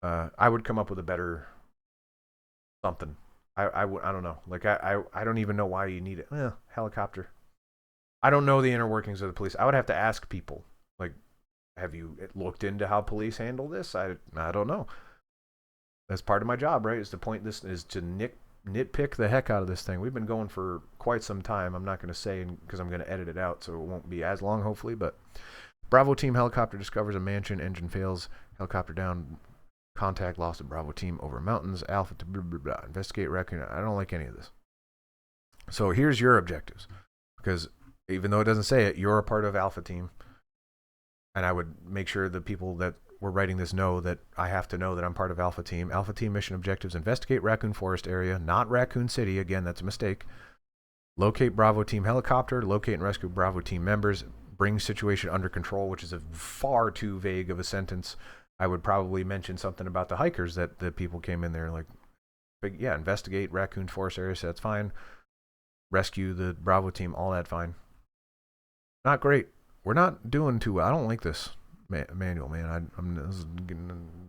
I would come up with a better something. I don't know. Like I don't even know why you need it. Helicopter. I don't know the inner workings of the police. I would have to ask people. Like, have you looked into how police handle this? I don't know. That's part of my job, right? Is to nitpick the heck out of this thing. We've been going for quite some time. I'm not going to say because I'm going to edit it out, so it won't be as long, hopefully. But Bravo team helicopter discovers a mansion. Engine fails. Helicopter down. Contact lost at Bravo team over mountains. Alpha to blah, blah, blah. Investigate raccoon. I don't like any of this. So here's your objectives. Because even though it doesn't say it, you're a part of Alpha team. And I would make sure the people that were writing this know that I have to know that I'm part of Alpha team. Alpha team mission objectives: investigate Raccoon Forest area, not Raccoon City. Again, that's a mistake. Locate Bravo team helicopter. Locate and rescue Bravo team members. Bring situation under control, which is a far too vague of a sentence. I would probably mention something about the hikers that the people came in there like, yeah, investigate Raccoon Forest area, so that's fine. Rescue the Bravo team, all that fine. Not great. We're not doing too well. I don't like this manual, man. This is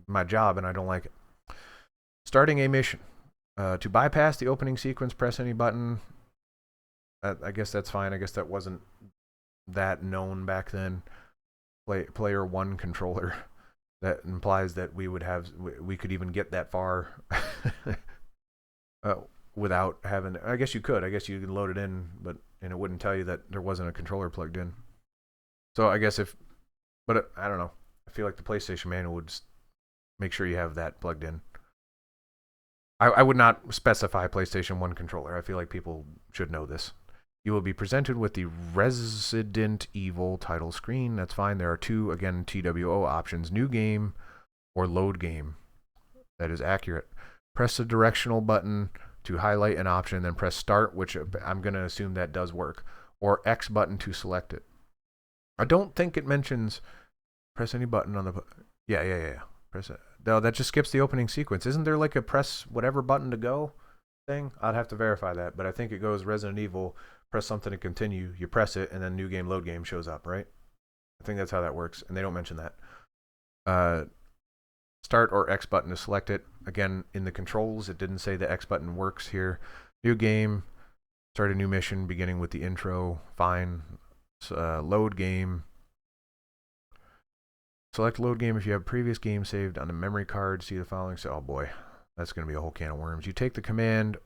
my job, and I don't like it. Starting a mission. To bypass the opening sequence, press any button. I guess that's fine. I guess that wasn't that known back then. Player one controller. That implies that we could even get that far without having. I guess you could. I guess you can load it in, and it wouldn't tell you that there wasn't a controller plugged in. So I guess but I don't know. I feel like the PlayStation manual would just make sure you have that plugged in. I would not specify PlayStation 1 controller. I feel like people should know this. You will be presented with the Resident Evil title screen. That's fine. There are two, again, TWO options: new game or load game. That is accurate. Press the directional button to highlight an option, then press start, which I'm going to assume that does work, or X button to select it. I don't think it mentions press any button on the... Yeah. Press it. No, that just skips the opening sequence. Isn't there like a press whatever button to go thing? I'd have to verify that, but I think it goes Resident Evil... Press something to continue, you press it, and then new game, load game shows up, right? I think that's how that works, and they don't mention that. Start or X button to select it. Again, in the controls, it didn't say the X button works here. New game, start a new mission, beginning with the intro, fine. Load game. Select load game if you have previous game saved on the memory card. See the following. So, oh boy, that's going to be a whole can of worms. You take the command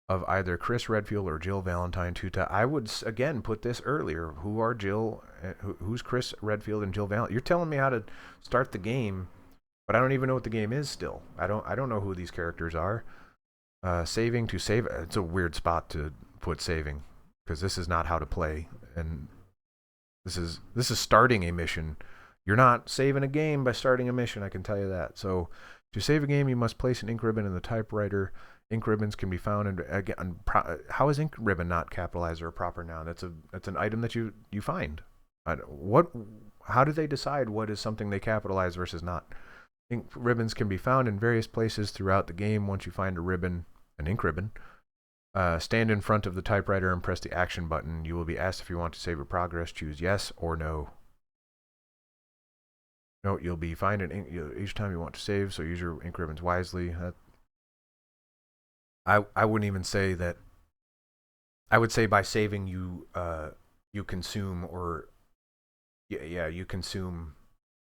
of either Chris Redfield or Jill Valentine I would again put this earlier. Who's Chris Redfield and Jill Valentine? You're telling me how to start the game, but I don't even know what the game is still. I don't know who these characters are. Saving to save. It's a weird spot to put saving because this is not how to play, and this is starting a mission. You're not saving a game by starting a mission. I can tell you that. So to save a game, you must place an ink ribbon in the typewriter. Ink ribbons can be found in, again, how is ink ribbon not capitalized or a proper noun? That's an item that you find. How do they decide what is something they capitalize versus not? Ink ribbons can be found in various places throughout the game. Once you find an ink ribbon, stand in front of the typewriter and press the action button. You will be asked if you want to save your progress. Choose yes or no. Note, you'll be finding ink each time you want to save, so use your ink ribbons wisely. I wouldn't even say that. I would say by saving you consume you consume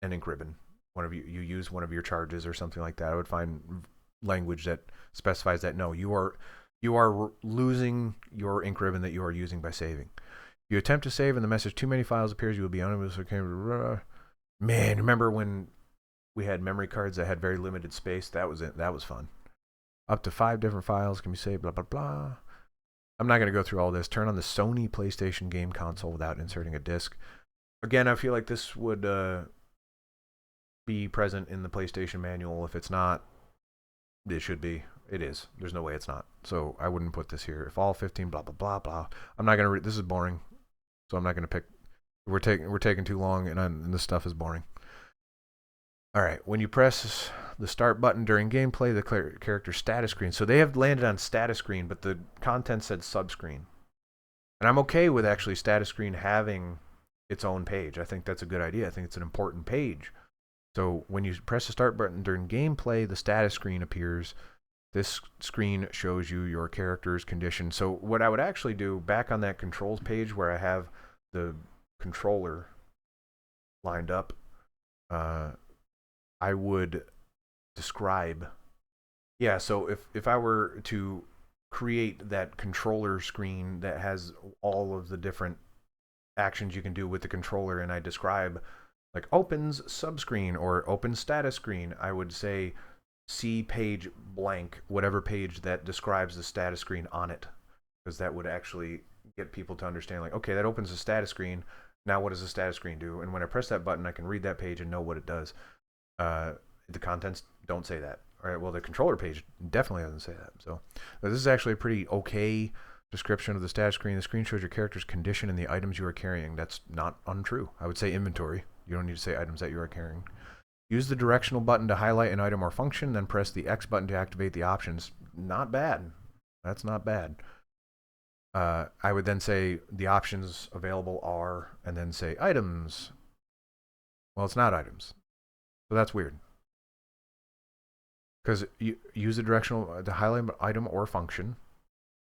an ink ribbon. You use one of your charges or something like that. I would find language that specifies that no, you are losing your ink ribbon that you are using by saving. You attempt to save and the message "too many files" appears, you will be unable to. Man, remember when we had memory cards that had very limited space? That was it. That was fun. Up to 5 different files can be saved, blah, blah, blah. I'm not going to go through all this. Turn on the Sony PlayStation game console without inserting a disc. Again, I feel like this would be present in the PlayStation manual. If it's not, it should be. It is. There's no way it's not. So I wouldn't put this here. If all 15, blah, blah, blah, blah. I'm not going to this is boring. So I'm not going to pick. We're taking too long, and this stuff is boring. All right, when you press the start button during gameplay, the character status screen. So they have landed on status screen, but the content said subscreen. And I'm okay with actually status screen having its own page. I think that's a good idea. I think it's an important page. So when you press the start button during gameplay, the status screen appears. This screen shows you your character's condition. So what I would actually do, back on that controls page where I have the controller lined up, I would describe. Yeah, so if I were to create that controller screen that has all of the different actions you can do with the controller, and I describe like opens subscreen or opens status screen, I would say see page blank, whatever page that describes the status screen on it, because that would actually get people to understand, like, okay, that opens the status screen. Now what does the status screen do? And when I press that button, I can read that page and know what it does. The contents don't say that. All right, well, the controller page definitely doesn't say that. So this is actually a pretty okay description of the status screen. The screen shows your character's condition and the items you are carrying. That's not untrue. I would say inventory. You don't need to say items that you are carrying. Use the directional button to highlight an item or function, then press the X button to activate the options. Not bad. That's not bad. I would then say the options available are, and then say items. Well, it's not items. So that's weird. Because you use the directional to highlight an item or function.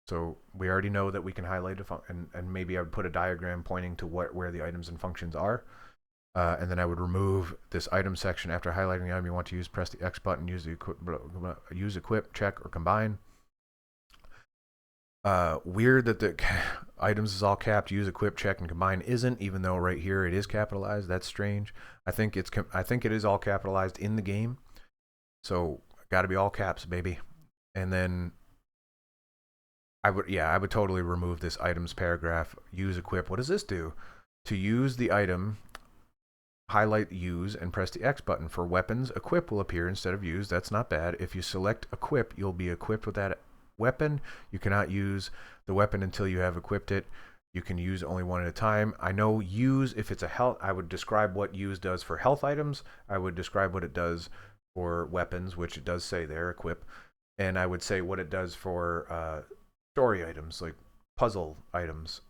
So we already know that we can highlight and maybe I would put a diagram pointing to where the items and functions are. And then I would remove this item section after highlighting the item you want to use. Press the X button, use equip, check, or combine. Weird that the items is all capped. Use, equip, check, and combine isn't, even though right here it is capitalized. That's strange. I think it is all capitalized in the game. So got to be all caps, baby. And then I would totally remove this items paragraph. Use, equip. What does this do? To use the item, highlight use and press the X button. For weapons, equip will appear instead of use. That's not bad. If you select equip, you'll be equipped with that weapon. You cannot use the weapon until you have equipped it. You can use only one at a time. I know use, if it's a health, I would describe what use does for health items. I would describe what it does for weapons, which it does say there, equip. And I would say what it does for story items, like puzzle items.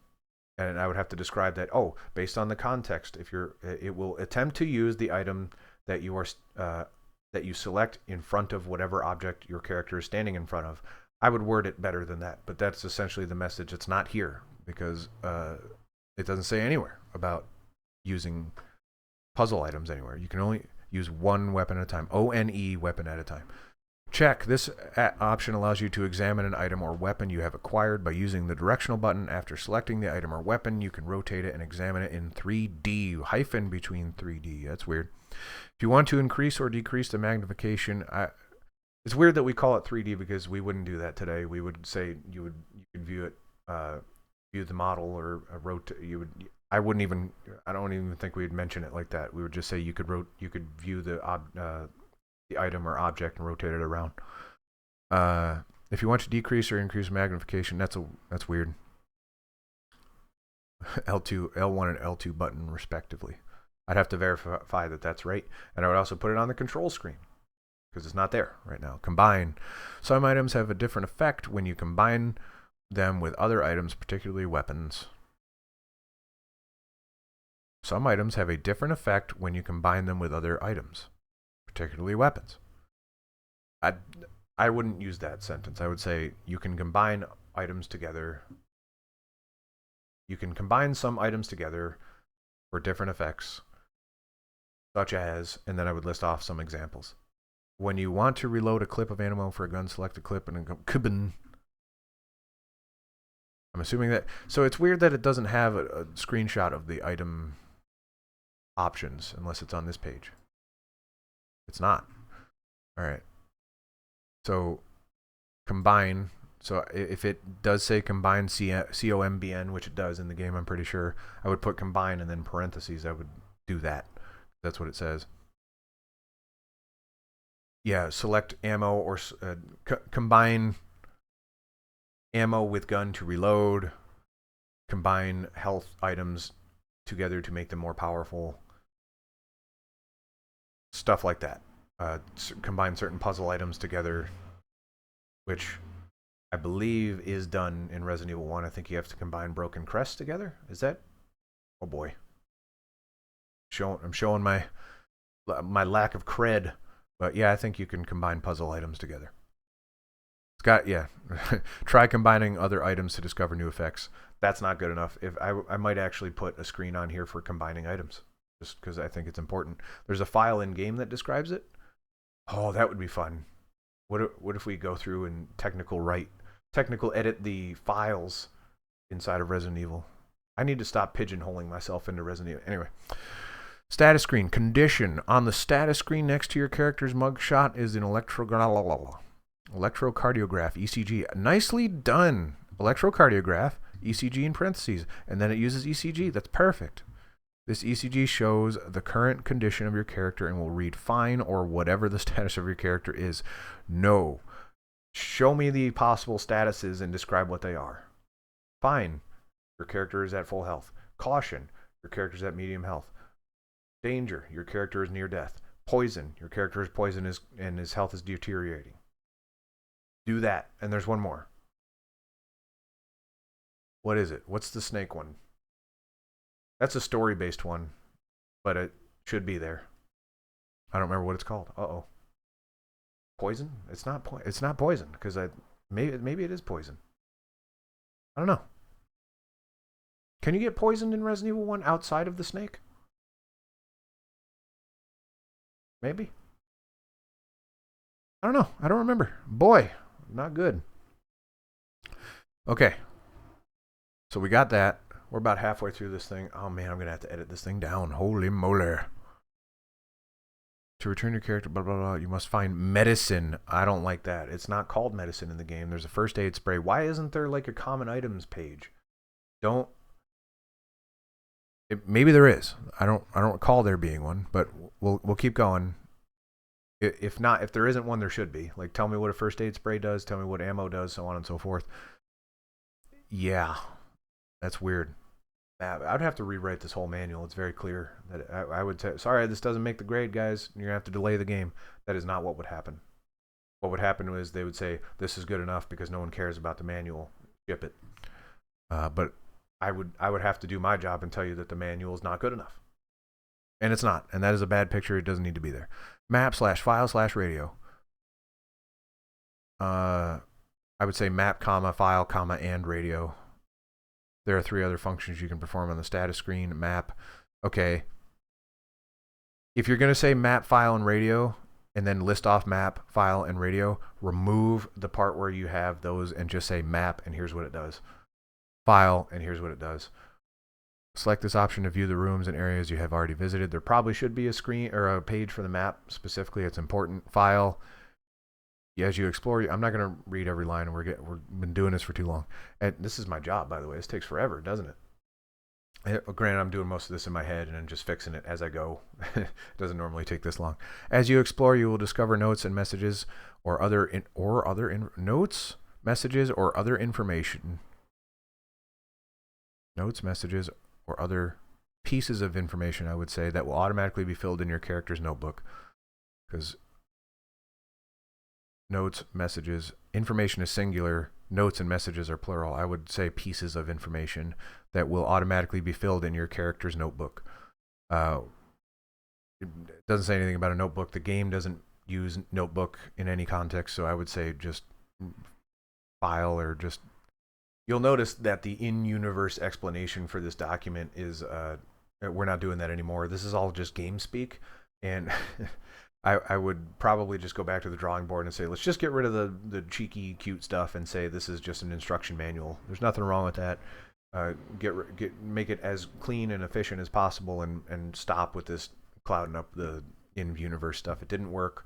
And I would have to describe that, based on the context, it will attempt to use the item that you are that you select in front of whatever object your character is standing in front of. I would word it better than that, but that's essentially the message. It's not here because it doesn't say anywhere about using puzzle items anywhere. You can only use one weapon at a time. ONE weapon at a time. Check. This option allows you to examine an item or weapon you have acquired by using the directional button. After selecting the item or weapon, you can rotate it and examine it in 3D, hyphen between 3D. That's weird. If you want to increase or decrease the magnification, it's weird that we call it 3D because we wouldn't do that today. We would say you could view it, view the model or rotate. I don't even think we'd mention it like that. We would just say you could view the item or object and rotate it around. If you want to decrease or increase magnification, that's weird. L1 and L2 button respectively. I'd have to verify that that's right, and I would also put it on the control screen because it's not there right now. Combine. Some items have a different effect when you combine them with other items, particularly weapons. Some items have a different effect when you combine them with other items, particularly weapons. I wouldn't use that sentence. I would say you can combine items together. You can combine some items together for different effects, such as, and then I would list off some examples. When you want to reload a clip of ammo for a gun, select a clip and a I'm assuming that. So it's weird that it doesn't have a screenshot of the item options unless it's on this page. It's not. All right. So combine. So if it does say combine COMBN, which it does in the game, I'm pretty sure, I would put combine and then parentheses. I would do that. That's what it says. Yeah, select ammo or combine ammo with gun to reload. Combine health items together to make them more powerful. Stuff like that. Combine certain puzzle items together, which I believe is done in Resident Evil 1. I think you have to combine broken crests together. Is that? Oh boy. I'm showing my lack of cred. But yeah, I think you can combine puzzle items together. Yeah. Try combining other items to discover new effects. That's not good enough. If I might actually put a screen on here for combining items, just because I think it's important. There's a file in game that describes it. Oh, that would be fun. What if we go through and technical edit the files inside of Resident Evil? I need to stop pigeonholing myself into Resident Evil. Anyway. Status screen. Condition. On the status screen next to your character's mugshot is an electrocardiograph, ECG. Nicely done. Electrocardiograph, ECG in parentheses. And then it uses ECG. That's perfect. This ECG shows the current condition of your character and will read fine or whatever the status of your character is. No. Show me the possible statuses and describe what they are. Fine. Your character is at full health. Caution. Your character is at medium health. Danger, your character is near death. Poison, your character is poisonous and his health is deteriorating. Do that. And there's one more. What is it? What's the snake one? That's a story-based one, but it should be there. I don't remember what it's called. Uh-oh. Poison? It's not poison, because maybe it is poison. I don't know. Can you get poisoned in Resident Evil 1 outside of the snake? Maybe. I don't know. I don't remember. Boy, not good. Okay. So we got that. We're about halfway through this thing. Oh man, I'm going to have to edit this thing down. Holy moly. To return your character, blah, blah, blah, you must find medicine. I don't like that. It's not called medicine in the game. There's a first aid spray. Why isn't there like a common items page? Maybe there is. I don't recall there being one, but we'll keep going. If there isn't one, there should be. Like, tell me what a first aid spray does. Tell me what ammo does, so on and so forth. Yeah, that's weird. I'd have to rewrite this whole manual. It's very clear that I would say, sorry, this doesn't make the grade, guys. You're gonna have to delay the game. That is not what would happen. What would happen is they would say this is good enough because no one cares about the manual. Ship it. But I would have to do my job and tell you that the manual is not good enough. And it's not. And that is a bad picture. It doesn't need to be there. Map/file/radio. I would say map, file, and radio. There are 3 other functions you can perform on the status screen. Map. Okay. If you're going to say map, file, and radio, and then list off map, file, and radio, remove the part where you have those and just say map, and here's what it does. File, and here's what it does. Select this option to view the rooms and areas you have already visited. There probably should be a screen or a page for the map specifically. It's important. File. As you explore, I'm not going to read every line. We've been doing this for too long. And this is my job, by the way. This takes forever, doesn't it? Granted, I'm doing most of this in my head and then just fixing it as I go. It doesn't normally take this long. As you explore, you will discover notes and messages or other notes, messages, or other information. Notes, messages, or other pieces of information, I would say, that will automatically be filled in your character's notebook. Because notes, messages, information is singular, notes and messages are plural. I would say pieces of information that will automatically be filled in your character's notebook. It doesn't say anything about a notebook. The game doesn't use notebook in any context, so I would say just file or just... You'll notice that the in-universe explanation for this document is, we're not doing that anymore. This is all just game speak. And I would probably just go back to the drawing board and say, let's just get rid of the cheeky, cute stuff and say this is just an instruction manual. There's nothing wrong with that. Make it as clean and efficient as possible, and stop with this clouding up the in-universe stuff. It didn't work.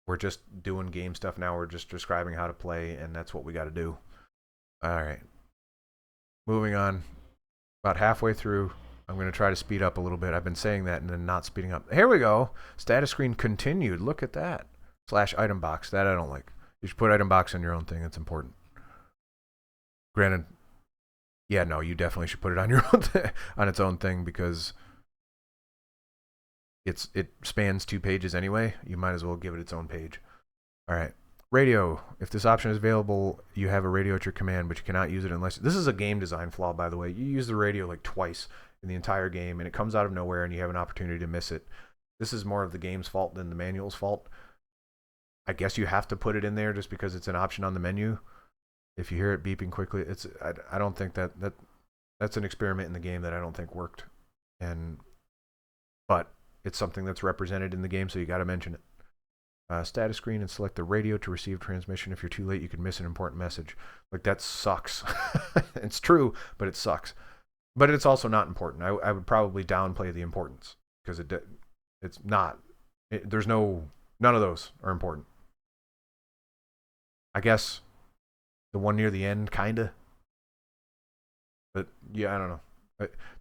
We're just doing game stuff now. We're just describing how to play, and that's what we got to do. All right. Moving on. About halfway through. I'm going to try to speed up a little bit. I've been saying that and then not speeding up. Here we go. Status screen continued. Look at that. / item box. That I don't like. You should put item box on your own thing. It's important. Granted, yeah, no, you definitely should put it on your own on its own thing, because it spans 2 pages anyway. You might as well give it its own page. All right. Radio. If this option is available, you have a radio at your command, but you cannot use it unless... This is a game design flaw, by the way. You use the radio like twice in the entire game, and it comes out of nowhere, and you have an opportunity to miss it. This is more of the game's fault than the manual's fault. I guess you have to put it in there just because it's an option on the menu. If you hear it beeping quickly, I don't think that's an experiment in the game that I don't think worked. But it's something that's represented in the game, so you got to mention it. Status screen and select the radio to receive transmission. If you're too late, you could miss an important message. Like, that sucks. It's true, but it sucks. But it's also not important. I would probably downplay the importance, because it's not. None of those are important. I guess the one near the end, kinda. But yeah, I don't know.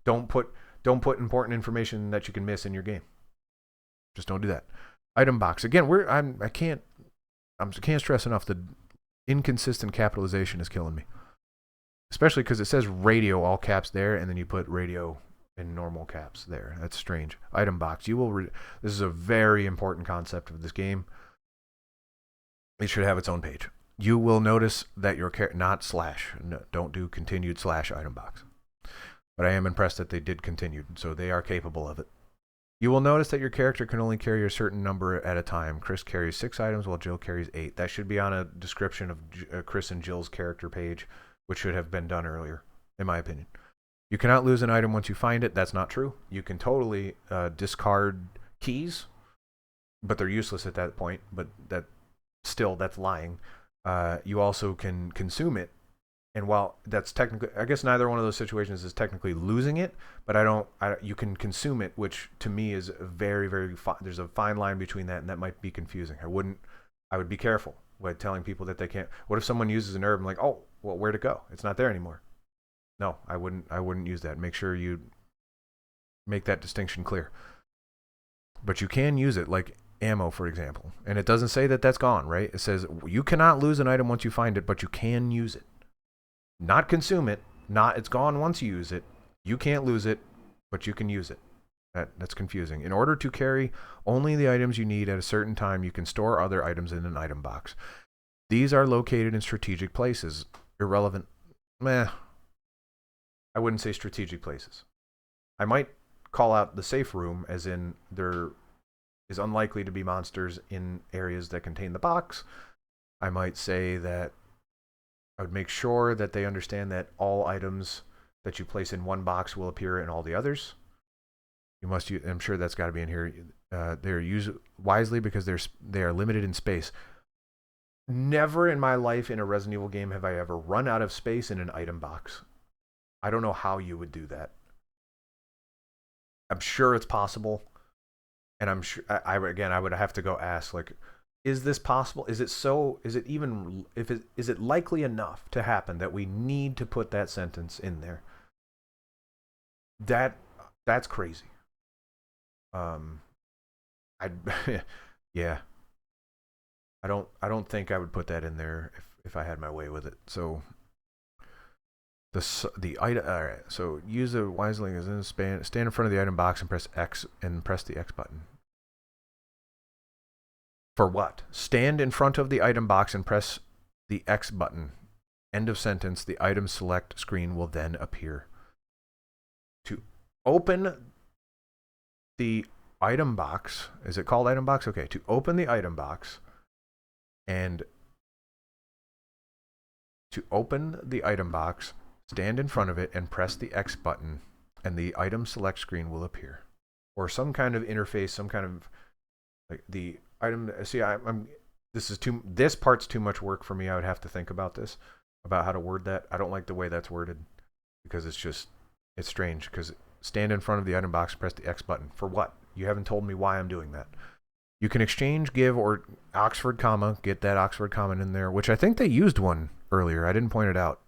Don't put important information that you can miss in your game. Just don't do that. Item box. Again, I can't stress enough, the inconsistent capitalization is killing me. Especially because it says radio all caps there, and then you put radio in normal caps there. That's strange. Item box. This is a very important concept of this game. It should have its own page. You will notice that your not /. No, don't do continued / item box. But I am impressed that they did continued, so they are capable of it. You will notice that your character can only carry a certain number at a time. Chris carries 6 items while Jill carries 8. That should be on a description of Chris and Jill's character page, which should have been done earlier, in my opinion. You cannot lose an item once you find it. That's not true. You can totally discard keys, but they're useless at that point. But that's lying. You also can consume it. And while that's technically, I guess neither one of those situations is technically losing it, but you can consume it, which to me is very, very, there's a fine line between that, and that might be confusing. I would be careful with telling people that they can't. What if someone uses an herb and like, oh, well, where'd it go? It's not there anymore. No, I wouldn't use that. Make sure you make that distinction clear. But you can use it, like ammo, for example. And it doesn't say that that's gone, right? It says you cannot lose an item once you find it, but you can use it. Not consume it. Not it's gone once you use it. You can't lose it, but you can use it. That's confusing. In order to carry only the items you need at a certain time, you can store other items in an item box. These are located in strategic places. Irrelevant. I wouldn't say strategic places. I might call out the safe room, as in there is unlikely to be monsters in areas that contain the box. I might say that I would make sure that they understand that all items that you place in one box will appear in all the others. I'm sure that's got to be in here. They're used wisely because they are limited in space. Never in my life in a Resident Evil game have I ever run out of space in an item box. I don't know how you would do that. I'm sure it's possible, and I'm sure I would have to go ask, like, is this possible? Is it likely enough to happen that we need to put that sentence in there? That's crazy. Yeah. I don't think I would put that in there if I had my way with it. So the item. All right. So use the wisely as in stand in front of the item box and press X and press the X button. For what? Stand in front of the item box and press the X button. End of sentence. The item select screen will then appear. To open the item box, is it called item box? Okay. To open the item box and stand in front of it and press the X button, and the item select screen will appear. Or some kind of interface, some kind of Like the item. See, I'm. This part's too much work for me. I would have to think about this, about how to word that. I don't like the way that's worded because it's strange. Because stand in front of the item box, press the X button for what? You haven't told me why I'm doing that. You can exchange, give, or Oxford comma. Get that Oxford comma in there, which I think they used one earlier. I didn't point it out,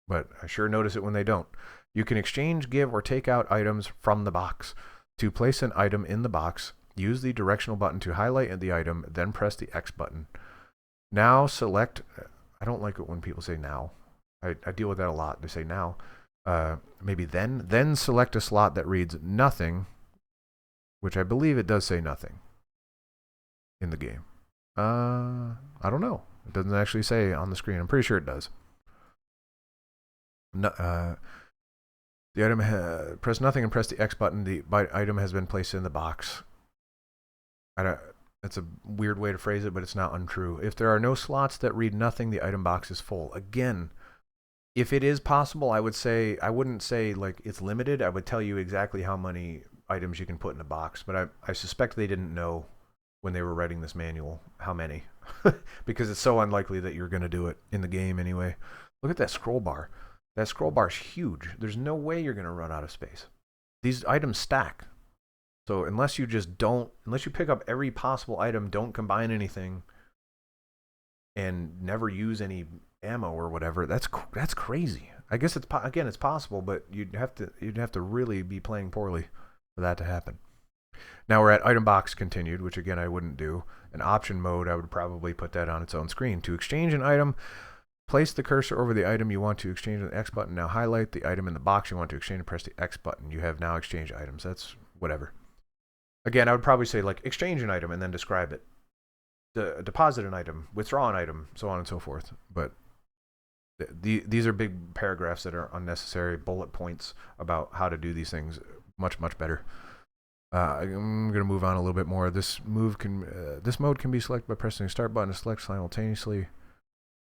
but I sure notice it when they don't. You can exchange, give, or take out items from the box. To place an item in the box, use the directional button to highlight the item, then press the X button. Now select, I don't like it when people say now. I deal with that a lot. They say now. Maybe then. Then select a slot that reads nothing, which I believe it does say nothing in the game. I don't know. It doesn't actually say on the screen. I'm pretty sure it does. No, the item press nothing and press the X button. The item has been placed in the box. That's a weird way to phrase it, but it's not untrue. If there are no slots that read nothing, the item box is full. Again, if it is possible, I wouldn't say like it's limited. I would tell you exactly how many items you can put in a box, but I suspect they didn't know when they were writing this manual how many, because it's so unlikely that you're going to do it in the game anyway. Look at that scroll bar. That scroll bar is huge. There's no way you're going to run out of space. These items stack. So unless you pick up every possible item, don't combine anything, and never use any ammo or whatever, that's crazy. I guess it's possible, but you'd have to really be playing poorly for that to happen. Now we're at item box continued, which again I wouldn't do. An option mode, I would probably put that on its own screen. To exchange an item, place the cursor over the item you want to exchange with the X button. Now highlight the item in the box you want to exchange and press the X button. You have now exchanged items. That's whatever. Again, I would probably say like exchange an item and then describe it. Deposit an item, withdraw an item, so on and so forth. But these are big paragraphs that are unnecessary, bullet points about how to do these things much, much better. I'm going to move on a little bit more. This mode can be selected by pressing the start button to select simultaneously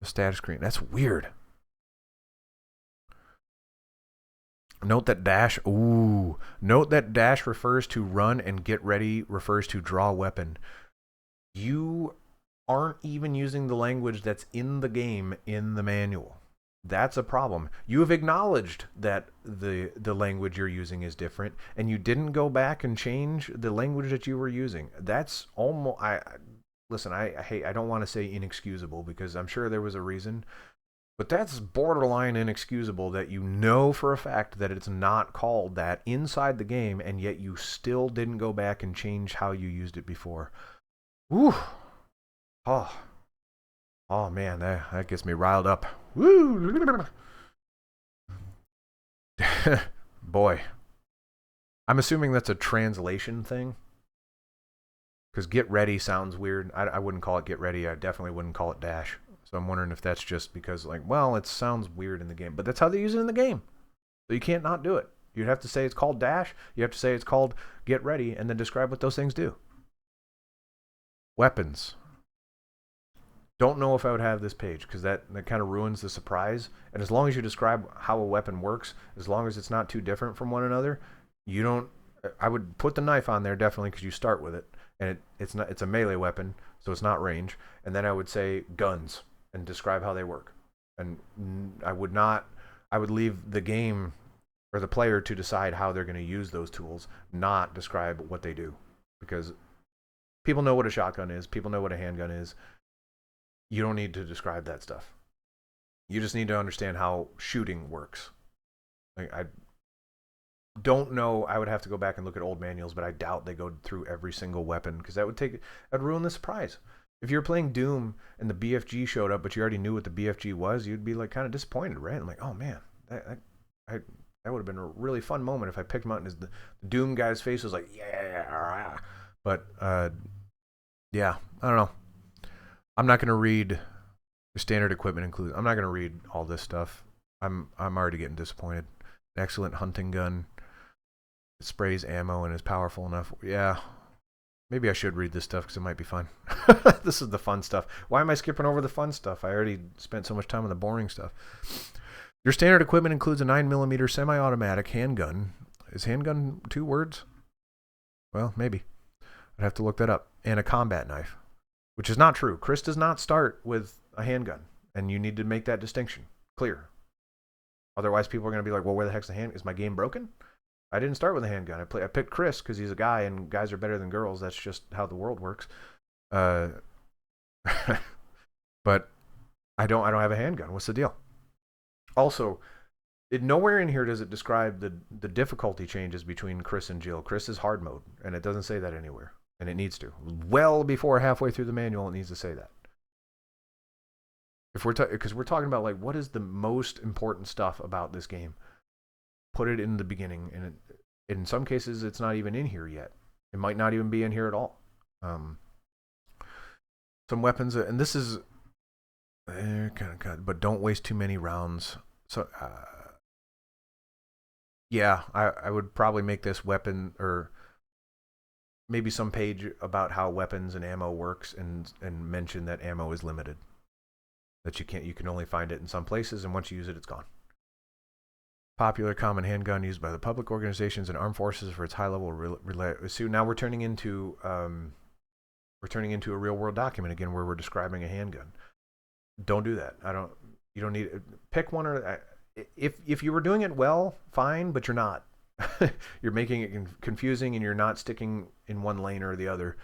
the status screen. That's weird. Note that dash refers to run and get ready refers to draw weapon. You aren't even using the language that's in the game in the manual. That's a problem. You have acknowledged that the language you're using is different, and you didn't go back and change the language that you were using. That's almost I don't want to say inexcusable because I'm sure there was a reason, but that's borderline inexcusable that you know for a fact that it's not called that inside the game, and yet you still didn't go back and change how you used it before. Woo! Oh man, that gets me riled up. Woo! Boy. I'm assuming that's a translation thing. Because get ready sounds weird. I wouldn't call it get ready. I definitely wouldn't call it dash. So I'm wondering if that's just because, like, well, it sounds weird in the game. But that's how they use it in the game. So you can't not do it. You'd have to say it's called dash. You have to say it's called get ready. And then describe what those things do. Weapons. Don't know if I would have this page because that kind of ruins the surprise. And as long as you describe how a weapon works, as long as it's not too different from one another, I would put the knife on there definitely because you start with it, and it's a melee weapon, so it's not range. And then I would say guns and describe how they work. And I would leave the game or the player to decide how they're going to use those tools, not describe what they do, because people know what a shotgun is, people know what a handgun is. You don't need to describe that stuff. You just need to understand how shooting works. I don't know. I would have to go back and look at old manuals, but I doubt they go through every single weapon because that'd ruin the surprise. If you're playing Doom and the BFG showed up, but you already knew what the BFG was, you'd be like kind of disappointed, right? I'm like, oh man, that would have been a really fun moment if I picked him out and the Doom guy's face was like, yeah. But yeah, I don't know. I'm not going to read the standard equipment includes. I'm not going to read all this stuff. I'm already getting disappointed. An excellent hunting gun. It sprays ammo and is powerful enough. Yeah. Maybe I should read this stuff because it might be fun. This is the fun stuff. Why am I skipping over the fun stuff? I already spent so much time on the boring stuff. Your standard equipment includes a 9mm semi-automatic handgun. Is handgun 2 words? Well, maybe. I'd have to look that up. and a combat knife, which is not true. Chris does not start with a handgun, and you need to make that distinction clear. Otherwise, people are going to be like, well, where the heck's the hand? Is my game broken? I didn't start with a handgun. I picked Chris because he's a guy, and guys are better than girls. That's just how the world works. But I don't have a handgun. What's the deal? Also, nowhere in here does it describe the difficulty changes between Chris and Jill. Chris is hard mode, and it doesn't say that anywhere, and it needs to. Well before halfway through the manual, it needs to say that. If because we're talking about like what is the most important stuff about this game, put it in the beginning, and in some cases it's not even in here yet. It might not even be in here at all. Some weapons, and this is kind of cut, but don't waste too many rounds. So, yeah, I would probably make this weapon, or maybe some page about how weapons and ammo works, and mention that ammo is limited. That you can only find it in some places, and once you use it, it's gone. Popular common handgun used by the public organizations and armed forces for its high level so now we're turning into a real world document again, where we're describing a handgun. Don't do that. You don't need it. Pick one, or if you were doing it well, fine, but you're not. You're making it confusing, and you're not sticking in one lane or the other.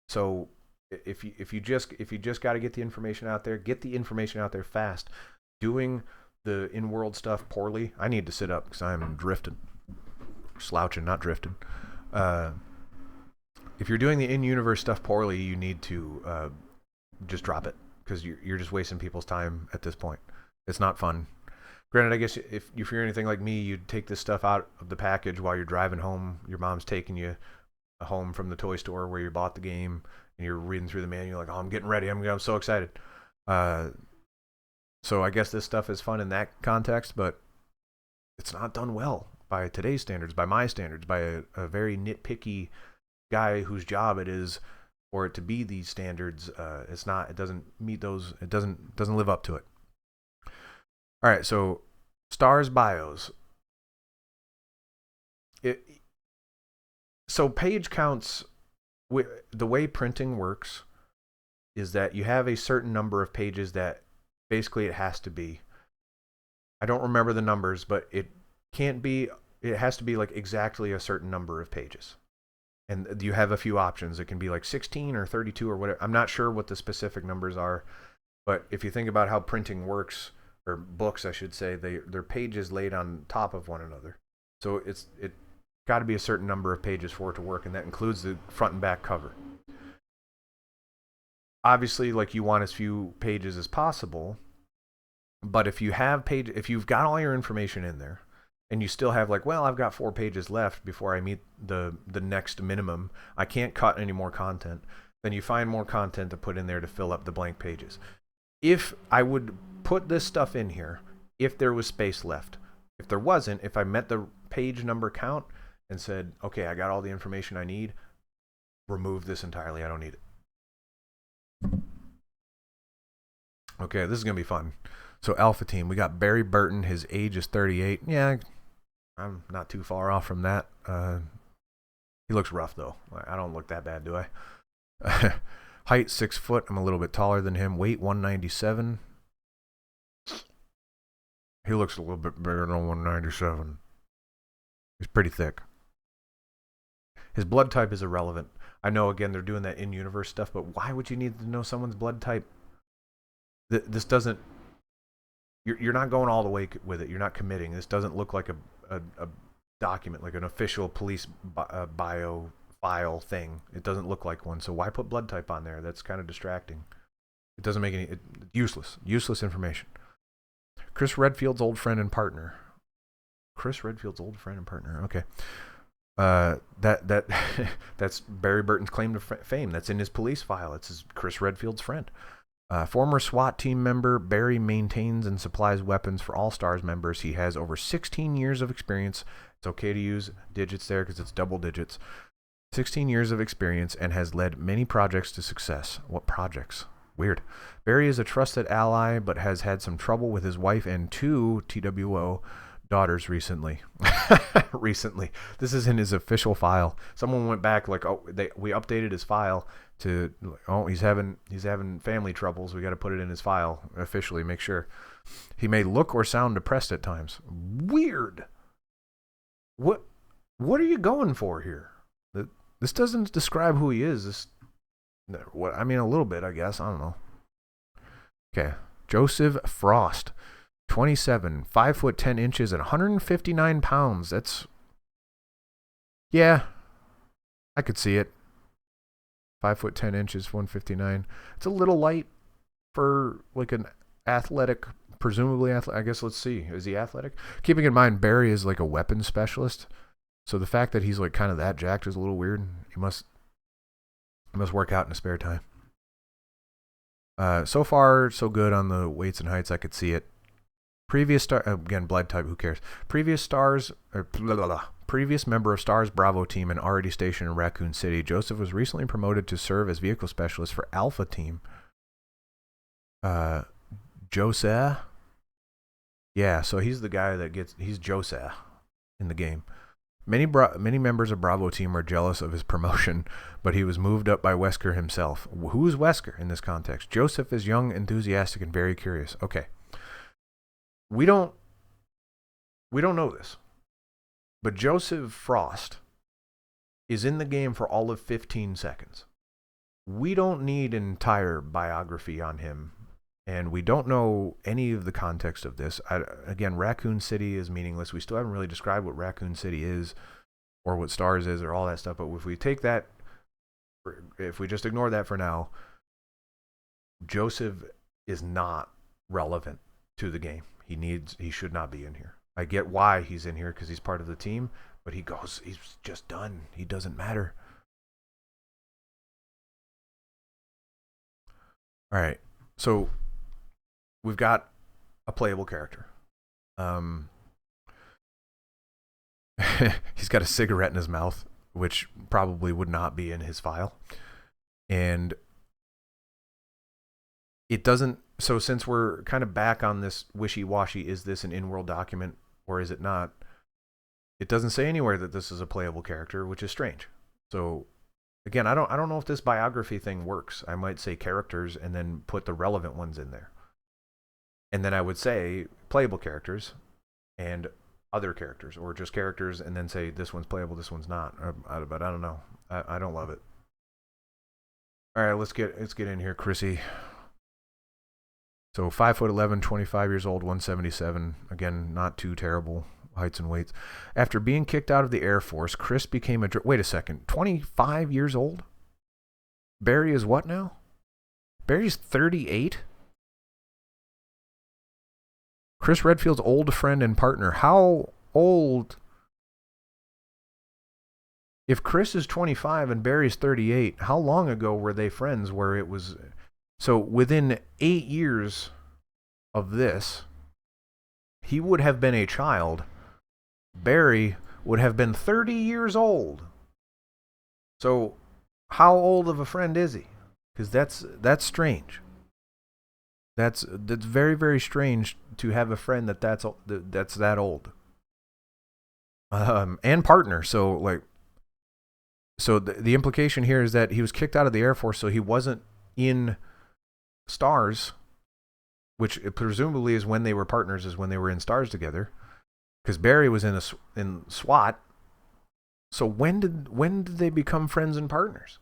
So if you just got to get the information out there, get the information out there fast. Doing the in-world stuff poorly. I need to sit up because I'm drifting, slouching, not drifting. If you're doing the in-universe stuff poorly, you need to just drop it, because you're just wasting people's time at this point. It's not fun. Granted, I guess if you're anything like me, you'd take this stuff out of the package while you're driving home. Your mom's taking you home from the toy store where you bought the game, and you're reading through the manual like, oh, I'm getting ready. I'm so excited. So I guess this stuff is fun in that context, but it's not done well by today's standards, by my standards, by a very nitpicky guy whose job it is for it to be these standards. It's not. It doesn't meet those. It doesn't live up to it. All right, so stars bios. So page counts. The way printing works is that you have a certain number of pages that basically it has to be. I don't remember the numbers, but it can't be. It has to be like exactly a certain number of pages. And you have a few options. It can be like 16 or 32 or whatever. I'm not sure what the specific numbers are, but if you think about how printing works, or books, I should say, they're pages laid on top of one another. So it got to be a certain number of pages for it to work, and that includes the front and back cover. Obviously, like, you want as few pages as possible, but if you've got all your information in there, and you still have like, well, I've got 4 pages left before I meet the next minimum, I can't cut any more content, then you find more content to put in there to fill up the blank pages. If I would put this stuff in here, if there was space left. If there wasn't, if I met the page number count and said, okay, I got all the information I need, remove this entirely, I don't need it. Okay, this is going to be fun. So Alpha Team, we got Barry Burton, his age is 38. Yeah, I'm not too far off from that. He looks rough, though. I don't look that bad, do I? Height, 6 foot. I'm a little bit taller than him. Weight, 197. He looks a little bit bigger than 197. He's pretty thick. His blood type is irrelevant. I know, again, they're doing that in-universe stuff, but why would you need to know someone's blood type? This doesn't... You're not going all the way with it. You're not committing. This doesn't look like a document, like an official police bio file thing. It doesn't look like one. So why put blood type on there? That's kind of distracting. It doesn't make any... Useless information. Chris Redfield's old friend and partner. Chris Redfield's old friend and partner. Okay. That's Barry Burton's claim to fame. That's in his police file. It's Chris Redfield's friend. Former SWAT team member, Barry maintains and supplies weapons for All Stars members. He has over 16 years of experience. It's okay to use digits there because it's double digits. 16 years of experience and has led many projects to success. What projects? Weird. Barry is a trusted ally but has had some trouble with his wife and 2 TWO daughters recently. Recently. This is in his official file. Someone went back like, oh, we updated his file to, oh, he's having family troubles. We got to put it in his file officially. Make sure. He may look or sound depressed at times. Weird. What are you going for here? This doesn't describe who he is. I mean, a little bit, I guess. I don't know. Okay. Joseph Frost. 27, 5 foot 10 inches, and 159 pounds. Yeah, I could see it. 5 foot 10 inches, 159. It's a little light for like an athletic, presumably athletic. I guess let's see. Is he athletic? Keeping in mind, Barry is like a weapons specialist. So the fact that he's like kind of that jacked is a little weird. He must work out in his spare time. So far, so good on the weights and heights. I could see it. Previous star, again, blood type, who cares? Previous member of Stars Bravo team and already stationed in Raccoon City. Joseph was recently promoted to serve as vehicle specialist for Alpha team. Joseph. Yeah, so he's the guy he's Joseph in the game. Many members of Bravo team were jealous of his promotion, but he was moved up by Wesker himself. Who is Wesker in this context? Joseph is young, enthusiastic, and very curious. Okay. We don't know this, but Joseph Frost is in the game for all of 15 seconds. We don't need an entire biography on him, and we don't know any of the context of this. Again, Raccoon City is meaningless. We still haven't really described what Raccoon City is or what Stars is or all that stuff, but if we take that, if we just ignore that for now, Joseph is not relevant to the game. He should not be in here. I get why he's in here because he's part of the team, but he's just done. He doesn't matter. All right. So we've got a playable character. He's got a cigarette in his mouth, which probably would not be in his file. And it doesn't. So since we're kind of back on this wishy-washy, is this an in-world document or is it not? It doesn't say anywhere that this is a playable character, which is strange. So again, I don't know if this biography thing works. I might say characters and then put the relevant ones in there. And then I would say playable characters and other characters, or just characters and then say this one's playable, this one's not. But I don't know. I don't love it. All right, let's get in here, Chrissy. So 5'11", 25 years old, 177. Again, not too terrible heights and weights. After being kicked out of the Air Force, Chris became a... Wait a second. 25 years old? Barry is what now? Barry's 38? Chris Redfield's old friend and partner. How old... If Chris is 25 and Barry's 38, how long ago were they friends where it was... So within 8 years of this, he would have been a child. Barry would have been 30 years old. So how old of a friend is he? Because that's strange. That's very, very strange to have a friend that's that old. And partner. So the implication here is that he was kicked out of the Air Force, so he wasn't in Stars, which presumably is when they were partners, is when they were in Stars together, because Barry was in SWAT. So when did they become friends and partners?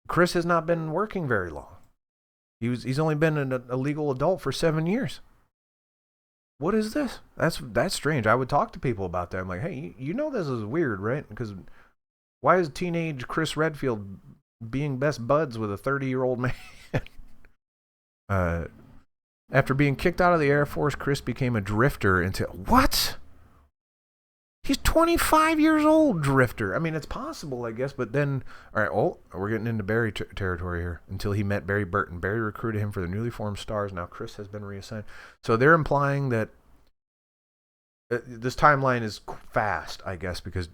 Chris has not been working very long. He's only been a legal adult for 7 years. What is this? That's strange. I would talk to people about that. I'm like, hey, you know this is weird, right? Because why is teenage Chris Redfield being best buds with a 30-year-old man? After being kicked out of the Air Force, Chris became a drifter until... What? He's 25 years old, drifter. I mean, it's possible, I guess, but then... All right, we're getting into Barry territory here. Until he met Barry Burton. Barry recruited him for the newly formed Stars. Now Chris has been reassigned. So they're implying that this timeline is fast, I guess, because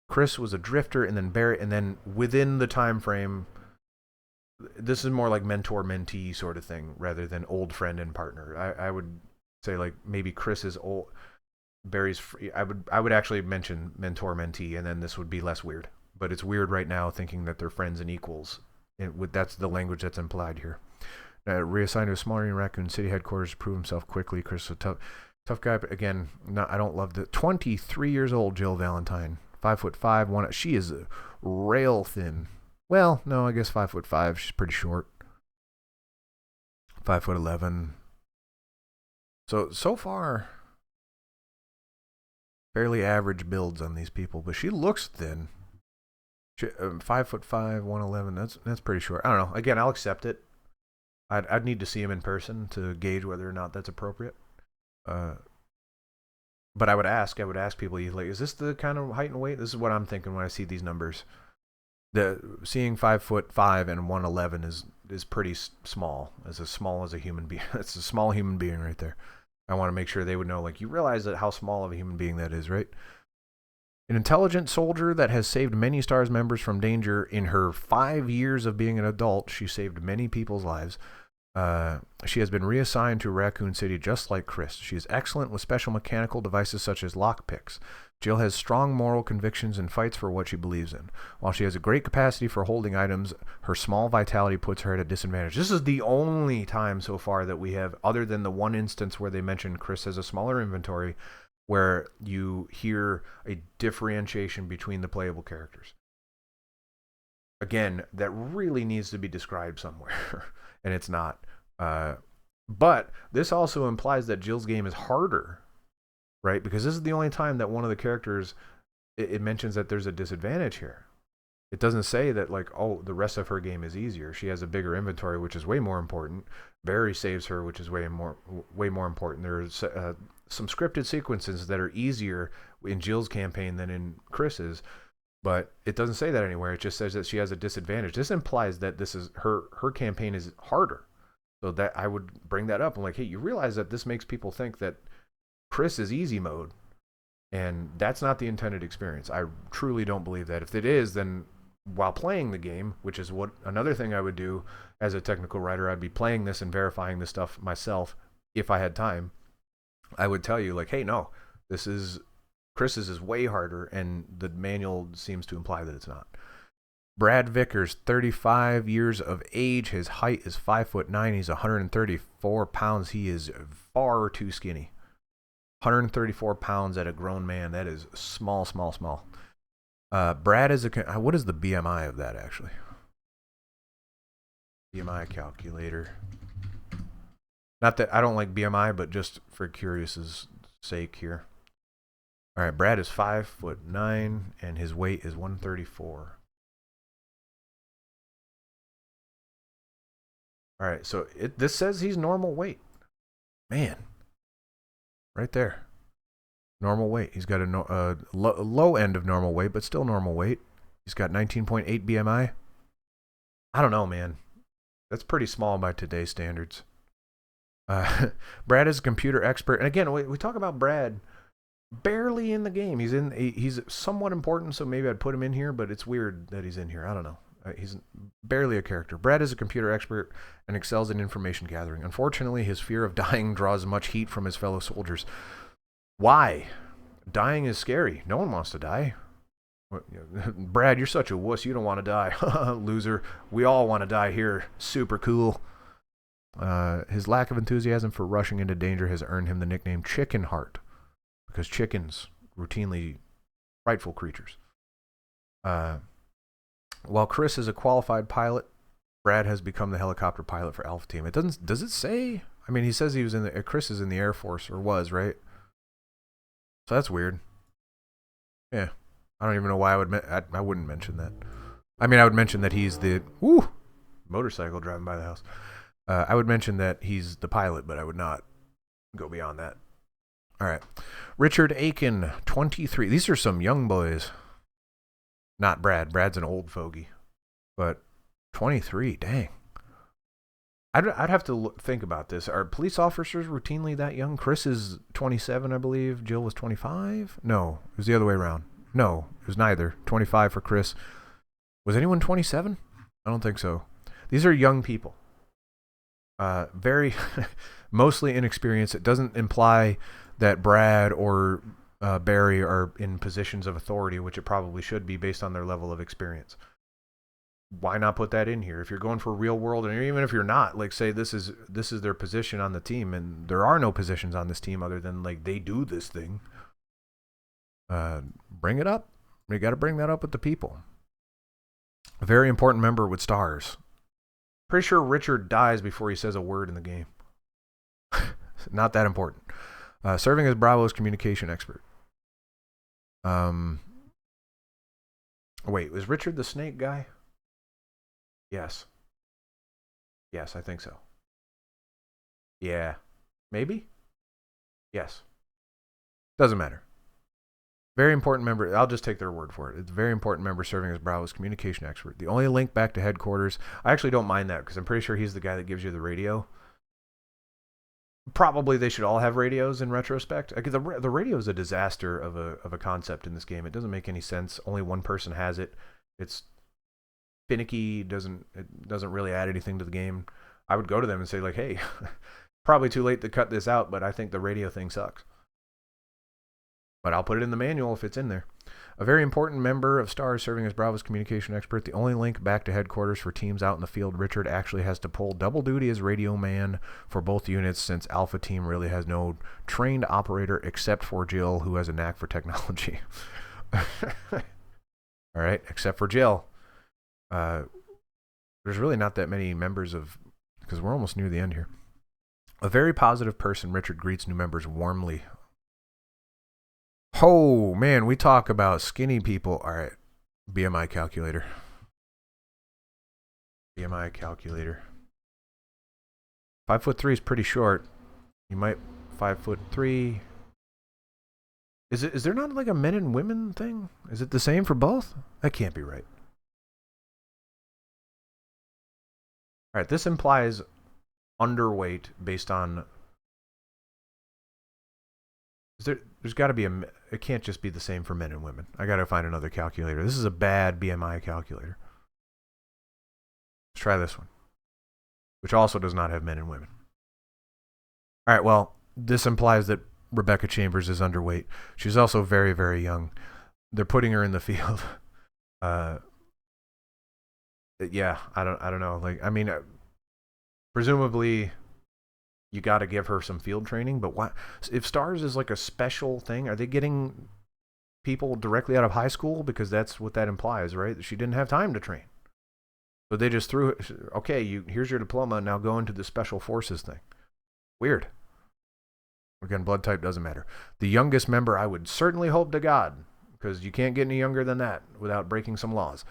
Chris was a drifter, and then Barry... And then within the time frame... This is more like mentor-mentee sort of thing rather than old friend and partner. I would say like maybe Chris is old. Barry's free. I would actually mention mentor mentee, and then this would be less weird. But it's weird right now thinking that they're friends and equals. That's the language that's implied here. Reassigned to a smaller Raccoon City headquarters to prove himself quickly. Chris, a tough guy, but again, I don't love the 23 years old Jill Valentine, 5'5", one. She is rail thin. Well, no, I guess 5'5". She's pretty short. 5'11". So far, fairly average builds on these people, but she looks thin. 5'5", 111. That's pretty short. I don't know. Again, I'll accept it. I'd need to see him in person to gauge whether or not that's appropriate. But I would ask people, like, is this the kind of height and weight? This is what I'm thinking when I see these numbers. Seeing 5'5" and 111 is pretty small as a human being. It's a small human being right there. I want to make sure they would know, like, you realize that how small of a human being that is, right? An intelligent soldier that has saved many STARS members from danger. In her 5 years of being an adult, she saved many people's lives. She has been reassigned to Raccoon City just like Chris. She is excellent with special mechanical devices such as lockpicks. Jill has strong moral convictions and fights for what she believes in. While she has a great capacity for holding items, her small vitality puts her at a disadvantage. This is the only time so far that we have, other than the one instance where they mentioned Chris has a smaller inventory, where you hear a differentiation between the playable characters. Again, that really needs to be described somewhere, and it's not. But this also implies that Jill's game is harder, right? Because this is the only time that one of the characters, it mentions that there's a disadvantage here. It doesn't say that, like, oh, the rest of her game is easier. She has a bigger inventory, which is way more important. Barry saves her, which is way more important. There's some scripted sequences that are easier in Jill's campaign than in Chris's, but it doesn't say that anywhere. It just says that she has a disadvantage. This implies that this is her campaign is harder. So that I would bring that up. I'm like, hey, you realize that this makes people think that Chris is easy mode, and that's not the intended experience. I truly don't believe that. If it is, then while playing the game, which is what another thing I would do as a technical writer, I'd be playing this and verifying this stuff myself if I had time. I would tell you, like, hey, no, Chris's is way harder, and the manual seems to imply that it's not. Brad Vickers, 35 years of age. His height is 5'9". He's 134 pounds. He is far too skinny. 134 pounds at a grown man. That is small. Brad is what is the BMI of that, actually? BMI calculator. Not that I don't like BMI, but just for curious's sake here. All right, Brad is 5'9", and his weight is 134. All right, so this says he's normal weight. Man, right there. Normal weight. He's got a low end of normal weight, but still normal weight. He's got 19.8 BMI. I don't know, man. That's pretty small by today's standards. Brad is a computer expert. And again, we talk about Brad barely in the game. He's somewhat important, so maybe I'd put him in here, but it's weird that he's in here. I don't know. He's barely a character. Brad is a computer expert and excels in information gathering. Unfortunately, his fear of dying draws much heat from his fellow soldiers. Why? Dying is scary. No one wants to die. Brad, you're such a wuss. You don't want to die. Loser. We all want to die here. Super cool. His lack of enthusiasm for rushing into danger has earned him the nickname Chicken Heart, because chickens routinely frightful creatures. While Chris is a qualified pilot, Brad has become the helicopter pilot for Alpha Team. Does it say? I mean, he says he was Chris is in the Air Force, or was, right? So that's weird. Yeah. I don't even know why I wouldn't mention that. I mean, I would mention that he's the motorcycle driving by the house. I would mention that he's the pilot, but I would not go beyond that. All right. Richard Aiken, 23. These are some young boys. Not Brad. Brad's an old fogey. But 23, dang. I'd have to think about this. Are police officers routinely that young? Chris is 27, I believe. Jill was 25? No, it was the other way around. No, it was neither. 25 for Chris. Was anyone 27? I don't think so. These are young people. Very, mostly inexperienced. It doesn't imply that Brad or Barry are in positions of authority, which it probably should be based on their level of experience. Why not put that in here? If you're going for real world, and even if you're not, like say this is their position on the team, and there are no positions on this team other than like they do this thing. Bring it up. You got to bring that up with the people. A very important member with stars. Pretty sure Richard dies before he says a word in the game. Not that important. Serving as Bravo's communication expert. Wait, was Richard the snake guy? Yes. Yes, I think so. Yeah. Maybe? Yes. Doesn't matter. Very important member. I'll just take their word for it. It's a very important member serving as Bravo's communication expert. The only link back to headquarters. I actually don't mind that because I'm pretty sure he's the guy that gives you the radio. Probably they should all have radios in retrospect. The radio is a disaster of a concept in this game. It doesn't make any sense. Only one person has it. It's finicky. It doesn't really add anything to the game. I would go to them and say like, hey, probably too late to cut this out, but I think the radio thing sucks. But I'll put it in the manual if it's in there. A very important member of STARS serving as Bravo's communication expert. The only link back to headquarters for teams out in the field. Richard actually has to pull double duty as radio man for both units since Alpha Team really has no trained operator except for Jill, who has a knack for technology. All right, except for Jill. There's really not that many members of... because we're almost near the end here. A very positive person, Richard greets new members warmly. Oh, man, we talk about skinny people. All right, BMI calculator. BMI calculator. 5'3" is pretty short. You might 5'3". Is there not like a men and women thing? Is it the same for both? That can't be right. All right, this implies underweight based on... There's got to be it can't just be the same for men and women. I got to find another calculator. This is a bad BMI calculator. Let's try this one, which also does not have men and women. All right, well, this implies that Rebecca Chambers is underweight. She's also very, very young. They're putting her in the field. Yeah, I don't know. Like, I mean, presumably you got to give her some field training, but why? If STARS is like a special thing, are they getting people directly out of high school? Because that's what that implies, right? She didn't have time to train. So they just threw it. Okay, here's your diploma. Now go into the special forces thing. Weird. Again, blood type doesn't matter. The youngest member, I would certainly hope to God, because you can't get any younger than that without breaking some laws.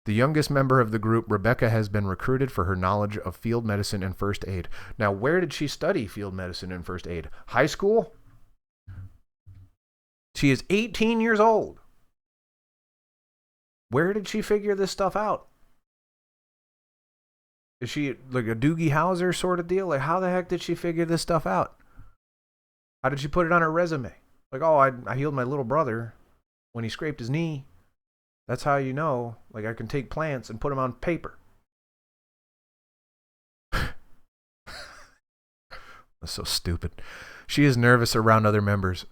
The youngest member of the group, Rebecca, has been recruited for her knowledge of field medicine and first aid. Now, where did she study field medicine and first aid? High school? She is 18 years old. Where did she figure this stuff out? Is she like a Doogie Howser sort of deal? Like, how the heck did she figure this stuff out? How did she put it on her resume? Like, oh, I healed my little brother when he scraped his knee. That's how you know, like, I can take plants and put them on paper. That's so stupid. She is nervous around other members,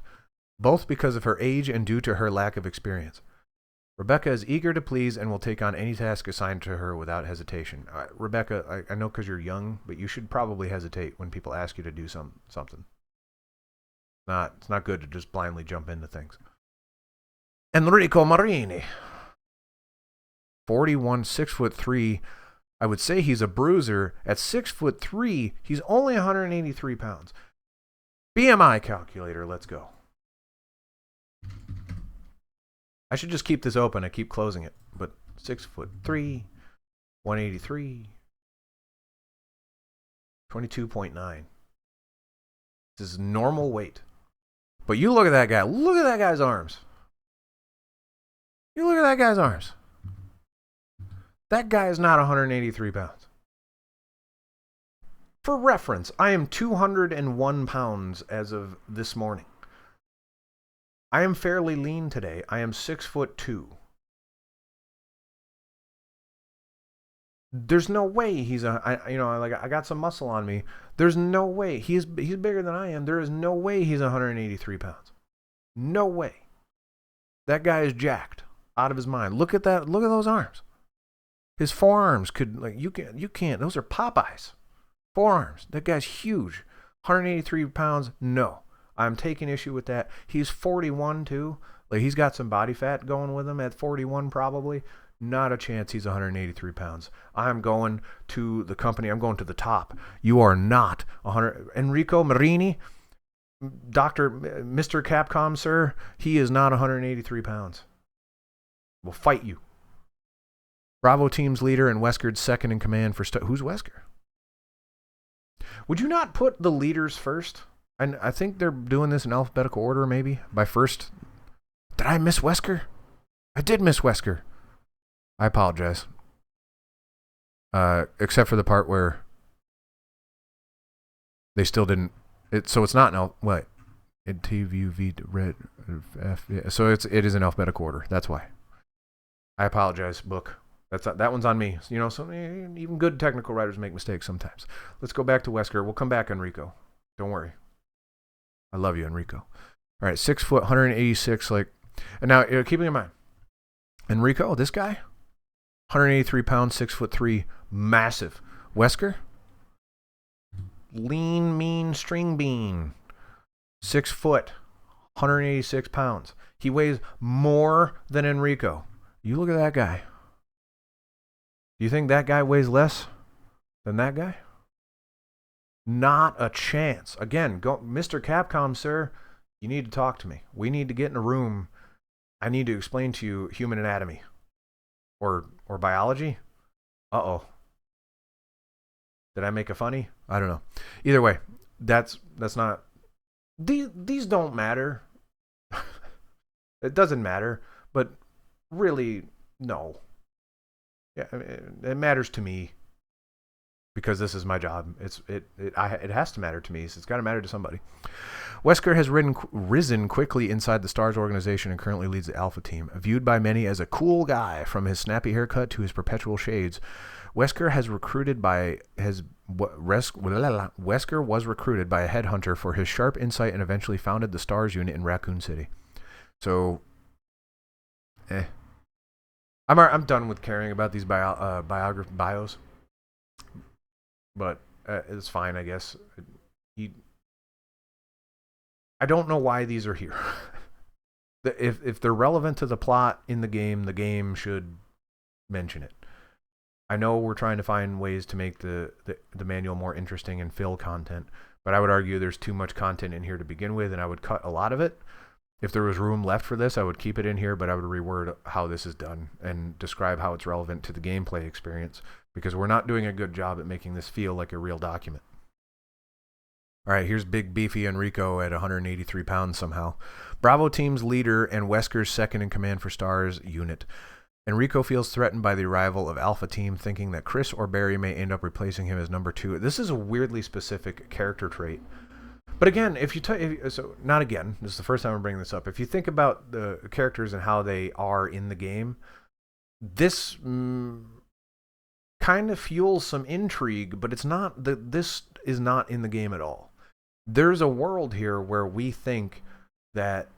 both because of her age and due to her lack of experience. Rebecca is eager to please and will take on any task assigned to her without hesitation. Rebecca, I know because you're young, but you should probably hesitate when people ask you to do something. It's not good to just blindly jump into things. Enrico Marini. 41, 6'3". I would say he's a bruiser. At 6'3", he's only 183 pounds. BMI calculator, let's go. I should just keep this open. I keep closing it. But 6'3", 183, 22.9. This is normal weight. But you look at that guy. Look at that guy's arms. You look at that guy's arms. That guy is not 183 pounds. For reference, I am 201 pounds as of this morning. I am fairly lean today. I am 6'2". There's no way I got some muscle on me. There's no way he's bigger than I am. There is no way he's 183 pounds. No way. That guy is jacked out of his mind. Look at that. Look at those arms. His forearms could you can't. Those are Popeyes forearms. That guy's huge. 183 pounds. No, I'm taking issue with that. He's 41 too. Like he's got some body fat going with him at 41 probably. Not a chance he's 183 pounds. I'm going to the company. I'm going to the top. You are not 100. Enrico Marini, Mr. Capcom, sir, he is not 183 pounds. We'll fight you. Bravo team's leader and Wesker's second in command for... Who's Wesker? Would you not put the leaders first? And I think they're doing this in alphabetical order, maybe, by first. Did I miss Wesker? I did miss Wesker. I apologize. Except for the part where they still didn't. So it's not what? T, V, V, red, F. So it is in alphabetical order. That's why. I apologize, book. That one's on me. You know, even good technical writers make mistakes sometimes. Let's go back to Wesker. We'll come back, Enrico. Don't worry. I love you, Enrico. All right, 6 foot, 186. And now keeping in mind, Enrico, this guy. 183 pounds, 6'3", massive. Wesker, lean, mean string bean, 6 foot, 186 pounds. He weighs more than Enrico. You look at that guy. Do you think that guy weighs less than that guy? Not a chance. Again, Mr. Capcom, sir, you need to talk to me. We need to get in a room. I need to explain to you human anatomy. Or biology? Uh-oh. Did I make a funny? I don't know. Either way, that's not... These don't matter. It doesn't matter, but really, no. Yeah, I mean, it matters to me because this is my job. It has to matter to me, so it's got to matter to somebody. Wesker has risen quickly inside the Stars organization and currently leads the Alpha team. Viewed by many as a cool guy from his snappy haircut to his perpetual shades, Wesker was recruited by a headhunter for his sharp insight and eventually founded the Stars unit in Raccoon City. So, I'm done with caring about these bios, but it's fine, I guess. I don't know why these are here. If they're relevant to the plot in the game should mention it. I know we're trying to find ways to make the manual more interesting and fill content, but I would argue there's too much content in here to begin with, and I would cut a lot of it. If there was room left for this, I would keep it in here, but I would reword how this is done and describe how it's relevant to the gameplay experience, because we're not doing a good job at making this feel like a real document. All right, here's big beefy Enrico at 183 pounds somehow. Bravo team's leader and Wesker's second in command for Stars unit. Enrico feels threatened by the arrival of Alpha team, thinking that Chris or Barry may end up replacing him as number 2. This is a weirdly specific character trait. But again, this is the first time I'm bringing this up. If you think about the characters and how they are in the game, this kind of fuels some intrigue, but this is not in the game at all. There's a world here where we think that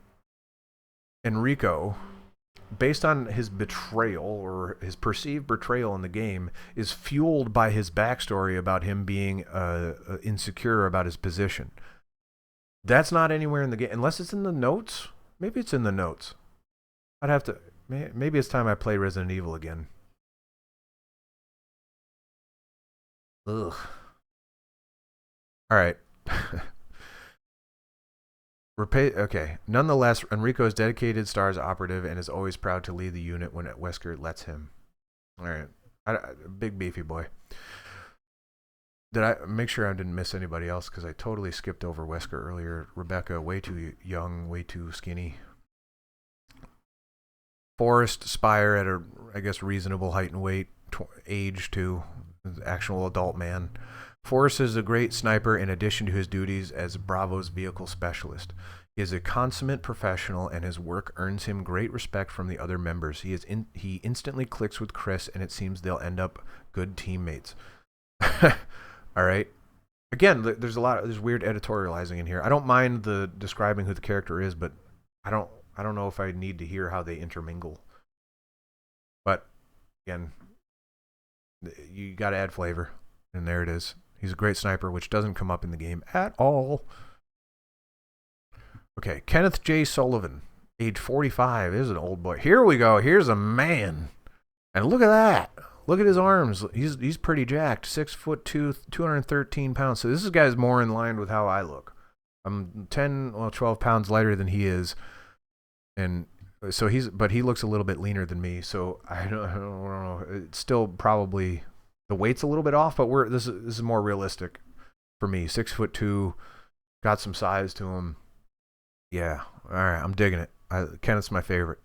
Enrico, based on his betrayal or his perceived betrayal in the game, is fueled by his backstory about him being insecure about his position. That's not anywhere in the game, unless it's in the notes. Maybe it's in the notes. I'd have to... Maybe it's time I play Resident Evil again. Ugh. All right. Okay. Nonetheless, Enrico is dedicated Stars operative and is always proud to lead the unit when Wesker lets him. All right. Big beefy boy. Did I make sure I didn't miss anybody else? Because I totally skipped over Wesker earlier. Rebecca, way too young, way too skinny. Forrest, Spire at a, I guess, reasonable height and weight, age too. Actual adult man. Forrest is a great sniper in addition to his duties as Bravo's vehicle specialist. He is a consummate professional, and his work earns him great respect from the other members. He instantly clicks with Chris, and it seems they'll end up good teammates. All right. Again, there's weird editorializing in here. I don't mind the describing who the character is, but I don't know if I need to hear how they intermingle. But again, you got to add flavor, and there it is. He's a great sniper, which doesn't come up in the game at all. Okay, Kenneth J. Sullivan, age 45, is an old boy. Here we go. Here's a man. And look at that. Look at his arms. He's pretty jacked. 6'2", 213 pounds. So this guy's more in line with how I look. I'm 12 pounds lighter than he is. And so but he looks a little bit leaner than me. So I don't know. It's still probably, the weight's a little bit off, but this is more realistic for me. 6'2", got some size to him. Yeah, all right, I'm digging it. Kenneth's my favorite.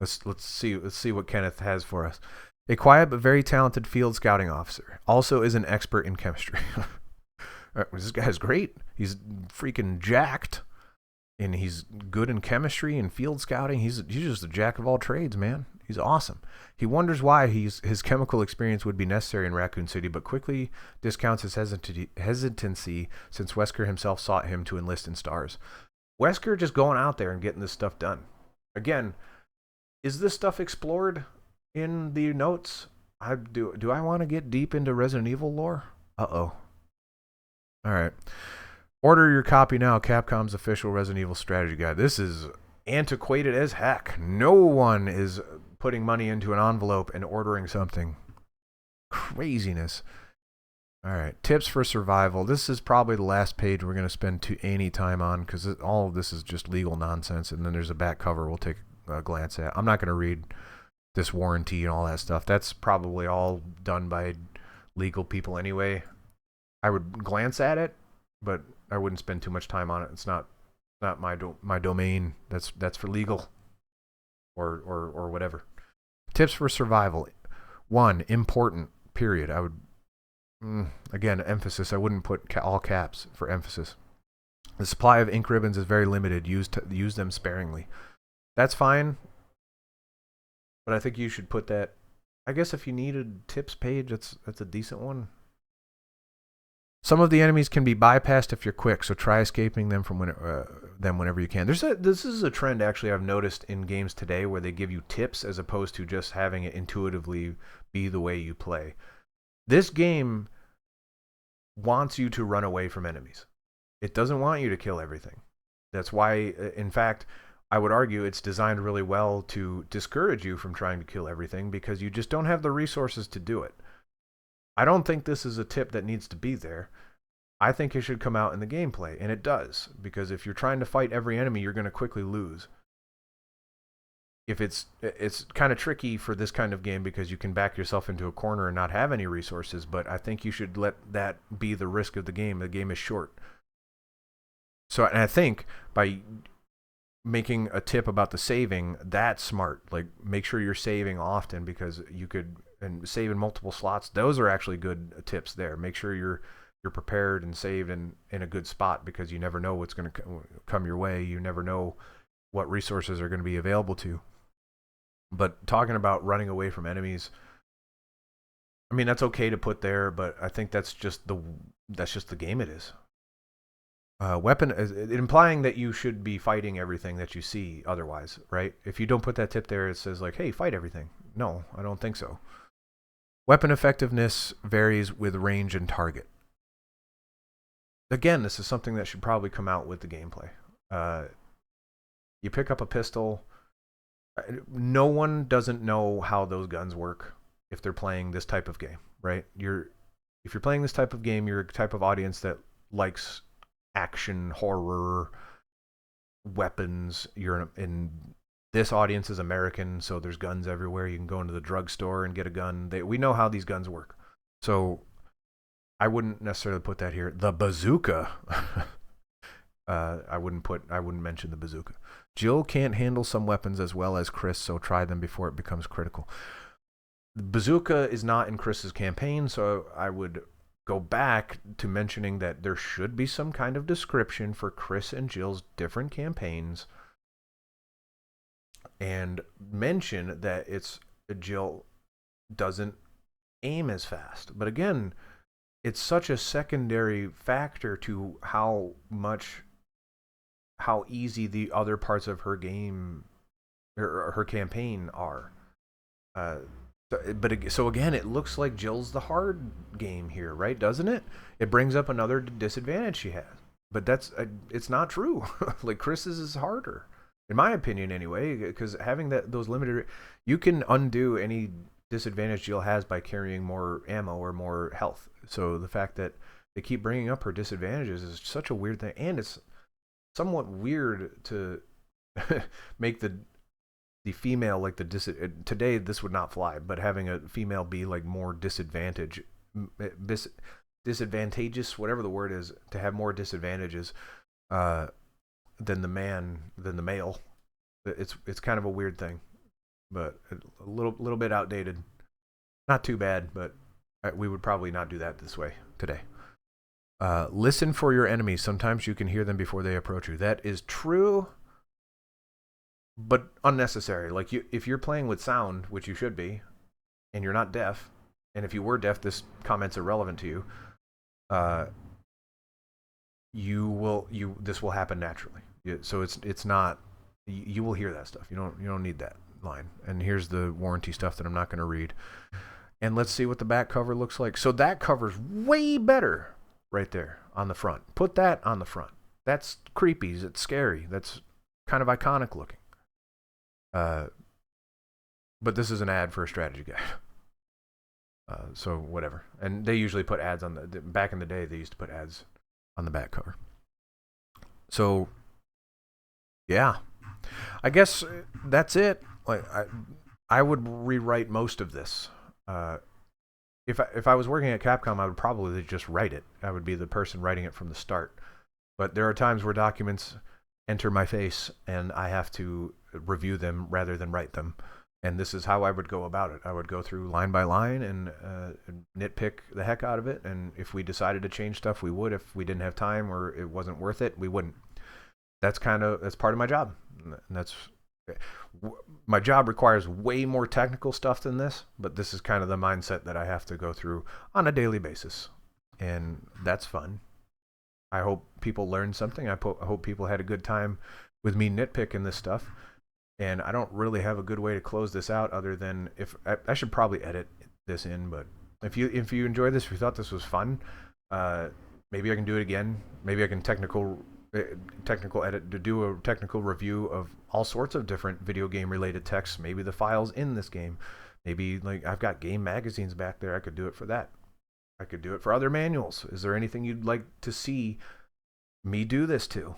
Let's see what Kenneth has for us. A quiet but very talented field scouting officer. Also is an expert in chemistry. This guy's great. He's freaking jacked, and he's good in chemistry and field scouting. He's just a jack of all trades, man. He's awesome. He wonders why his chemical experience would be necessary in Raccoon City, but quickly discounts his hesitancy since Wesker himself sought him to enlist in STARS. Wesker just going out there and getting this stuff done. Again, is this stuff explored in the notes? Do I want to get deep into Resident Evil lore? Uh-oh. All right. Order your copy now, Capcom's official Resident Evil strategy guide. This is antiquated as heck. No one is putting money into an envelope and ordering something. Craziness. All right, tips for survival. This is probably the last page we're going to spend any time on, because all of this is just legal nonsense, and then there's a back cover we'll take a glance at. I'm not going to read this warranty and all that stuff. That's probably all done by legal people anyway. I would glance at it, but I wouldn't spend too much time on it. It's not my domain. That's for legal or whatever. Tips for survival. 1, important, period. I would... Again, emphasis. I wouldn't put all caps for emphasis. The supply of ink ribbons is very limited. Use them sparingly. That's fine, but I think you should put that. I guess if you need a tips page, that's a decent one. Some of the enemies can be bypassed if you're quick, so try escaping them from whenever you can. This is a trend actually I've noticed in games today, where they give you tips as opposed to just having it intuitively be the way you play. This game wants you to run away from enemies. It doesn't want you to kill everything. That's why, in fact, I would argue it's designed really well to discourage you from trying to kill everything, because you just don't have the resources to do it. I don't think this is a tip that needs to be there. I think it should come out in the gameplay, and it does, because if you're trying to fight every enemy, you're going to quickly lose. If it's kind of tricky for this kind of game, because you can back yourself into a corner and not have any resources, but I think you should let that be the risk of the game. The game is short. So, and I think by making a tip about the saving, that's smart. Like, make sure you're saving often, because you could, and save in multiple slots. Those are actually good tips there. Make sure you're prepared and saved in a good spot, because you never know what's going to come your way. You never know what resources are going to be available to. But talking about running away from enemies, I mean, that's okay to put there, but I think that's just the game it is. Weapon, implying that you should be fighting everything that you see otherwise, right? If you don't put that tip there, it says like, hey, fight everything. No, I don't think so. Weapon effectiveness varies with range and target. Again, this is something that should probably come out with the gameplay. You pick up a pistol. No one doesn't know how those guns work if they're playing this type of game, right? If you're playing this type of game, you're a type of audience that likes action, horror, weapons. This audience is American, so there's guns everywhere. You can go into the drugstore and get a gun. We know how these guns work. So I wouldn't necessarily put that here. The bazooka. I wouldn't mention the bazooka. Jill can't handle some weapons as well as Chris, so try them before it becomes critical. The bazooka is not in Chris's campaign, so I would go back to mentioning that there should be some kind of description for Chris and Jill's different campaigns, and mention that Jill doesn't aim as fast. But again, it's such a secondary factor to how easy the other parts of her game or her campaign are. So again, it looks like Jill's the hard game here, right? Doesn't it? It brings up another disadvantage she has, but it's not true. Like Chris's is harder, in my opinion, anyway. Because having those limited, you can undo any disadvantage Jill has by carrying more ammo or more health. So the fact that they keep bringing up her disadvantages is such a weird thing, and it's somewhat weird to make the female like today this would not fly, but having a female be like more disadvantageous, whatever the word is, to have more disadvantages than the male. It's kind of a weird thing, but a little bit outdated. Not too bad, but we would probably not do that this way today. Listen for your enemies. Sometimes you can hear them before they approach you. That is true, but unnecessary. Like if you're playing with sound, which you should be, and you're not deaf, and if you were deaf, this comment's irrelevant to you. This will happen naturally. So it's not. You will hear that stuff. You don't need that line. And here's the warranty stuff that I'm not going to read. And let's see what the back cover looks like. So that cover's way better right there on the front. Put that on the front. That's creepy. It's scary. That's kind of iconic looking. But this is an ad for a strategy guide. So whatever. And they usually put ads on back in the day, they used to put ads on the back cover. So yeah, I guess that's it. Like I would rewrite most of this. If I was working at Capcom, I would probably just write it. I would be the person writing it from the start. But there are times where documents enter my face and I have to review them rather than write them. And this is how I would go about it. I would go through line by line and nitpick the heck out of it. And if we decided to change stuff, we would. If we didn't have time or it wasn't worth it, we wouldn't. That's part of my job. And my job requires way more technical stuff than this, but this is kind of the mindset that I have to go through on a daily basis. And that's fun. I hope people learned something. I hope people had a good time with me nitpicking this stuff. And I don't really have a good way to close this out other than I should probably edit this in, but if you enjoyed this, if you thought this was fun, maybe I can do it again. Maybe I can technical edit to do a technical review of all sorts of different video game related texts. Maybe the files in this game. Maybe like I've got game magazines back there. I could do it for that. I could do it for other manuals. Is there anything you'd like to see me do this to?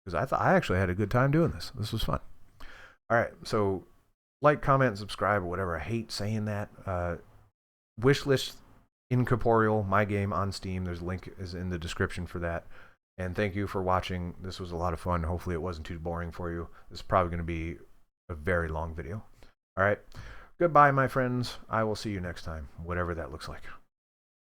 Because I actually had a good time doing this. This was fun. All right, so like, comment, subscribe, or whatever. I hate saying that. Wishlist Incorporeal, my game on Steam. There's a link is in the description for that. And thank you for watching. This was a lot of fun. Hopefully it wasn't too boring for you. This is probably going to be a very long video. All right, goodbye, my friends. I will see you next time, whatever that looks like.